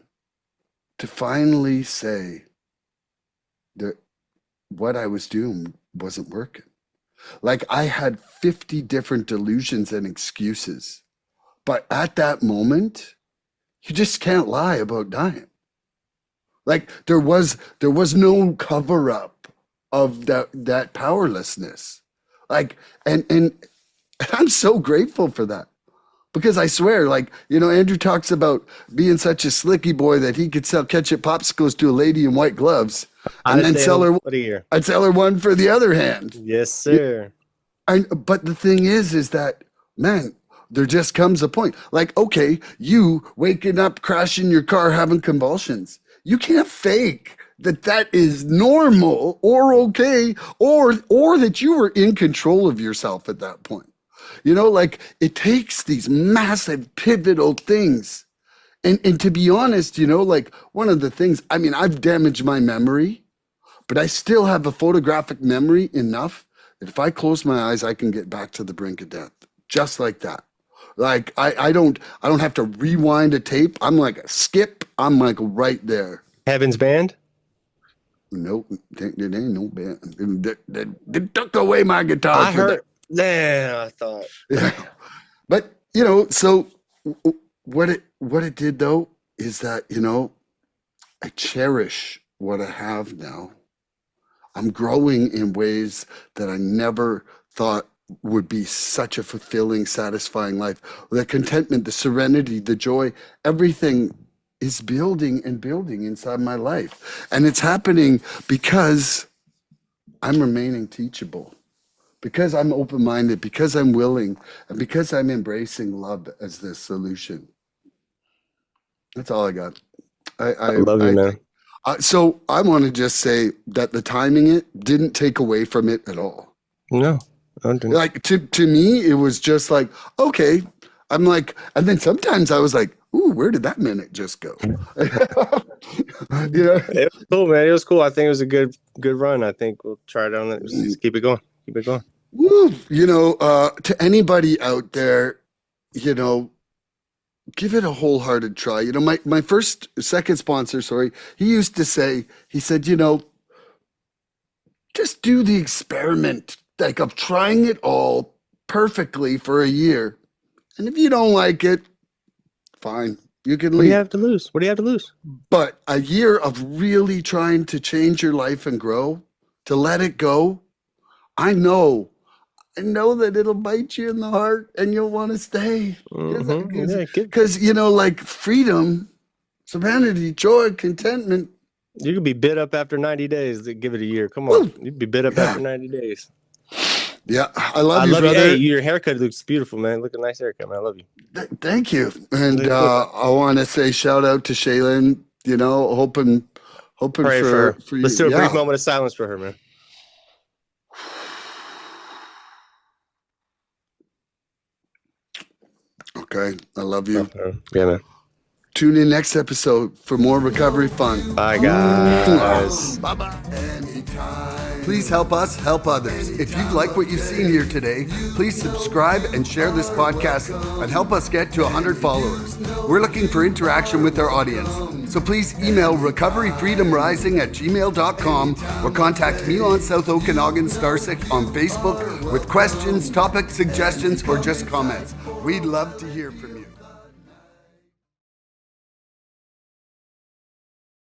to finally say that what I was doing wasn't working. Like I had 50 different delusions and excuses. But at that moment, you just can't lie about dying. Like there was no cover up of that powerlessness. Like and I'm so grateful for that. Because I swear, like, you know, Andrew talks about being such a slicky boy that he could sell ketchup popsicles to a lady in white gloves and then sell her, what a year. I'd sell her one for the other hand. Yes, sir. But the thing is that, man, there just comes a point. Like, okay, you waking up, crashing your car, having convulsions. You can't fake that is normal or okay, or that you were in control of yourself at that point. You know, like it takes these massive pivotal things. And to be honest, you know, like one of the things, I mean, I've damaged my memory, but I still have a photographic memory enough that if I close my eyes, I can get back to the brink of death. Just like that. Like I don't have to rewind a tape. I'm like a skip. I'm like right there. Heaven's Band? Nope, there ain't no band. They took away my guitar. I heard. Damn, I thought. Yeah. But you know, so what it did though is that, you know, I cherish what I have now. I'm growing in ways that I never thought would be such a fulfilling, satisfying life. The contentment, the serenity, the joy, everything is building and building inside my life. And it's happening because I'm remaining teachable, because I'm open-minded, because I'm willing, and because I'm embracing love as the solution. That's all I got. I love you, man. So I want to just say that the timing it didn't take away from it at all. No, I didn't. Like to me, it was just like, okay. I'm like, and then sometimes I was like, ooh, where did that minute just go? You know? It was cool, man. It was cool. I think it was a good run. I think we'll try it on. Just keep it going. Keep it going. Woo. You know, to anybody out there, you know, give it a wholehearted try. You know, my second sponsor, he used to say, he said, you know, just do the experiment, like of trying it all perfectly for a year. And if you don't like it, fine, you can leave. What do you have to lose? What do you have to lose? But a year of really trying to change your life and grow, to let it go, I know that it'll bite you in the heart and you'll want to stay. Because, you know, like freedom, serenity, joy, contentment. You could be bit up after 90 days. Give it a year. Come on. You'd be bit up after 90 days. Yeah, I love you, brother. Hey, your haircut looks beautiful, man. Look a nice haircut, man. I love you. Thank you. And I want to say shout out to Shaylin, you know, hoping Pray for her. you. Let's do a brief moment of silence for her, man. Okay, I love you. Yeah, man. Tune in next episode for more recovery fun. Bye, guys. Bye-bye. Please help us help others. If you like what you've seen here today, please subscribe and share this podcast and help us get to 100 followers. We're looking for interaction with our audience. So please email recoveryfreedomrising@gmail.com or contact Milan South Okanagan Starcic on Facebook with questions, topic suggestions, or just comments. We'd love to hear from you.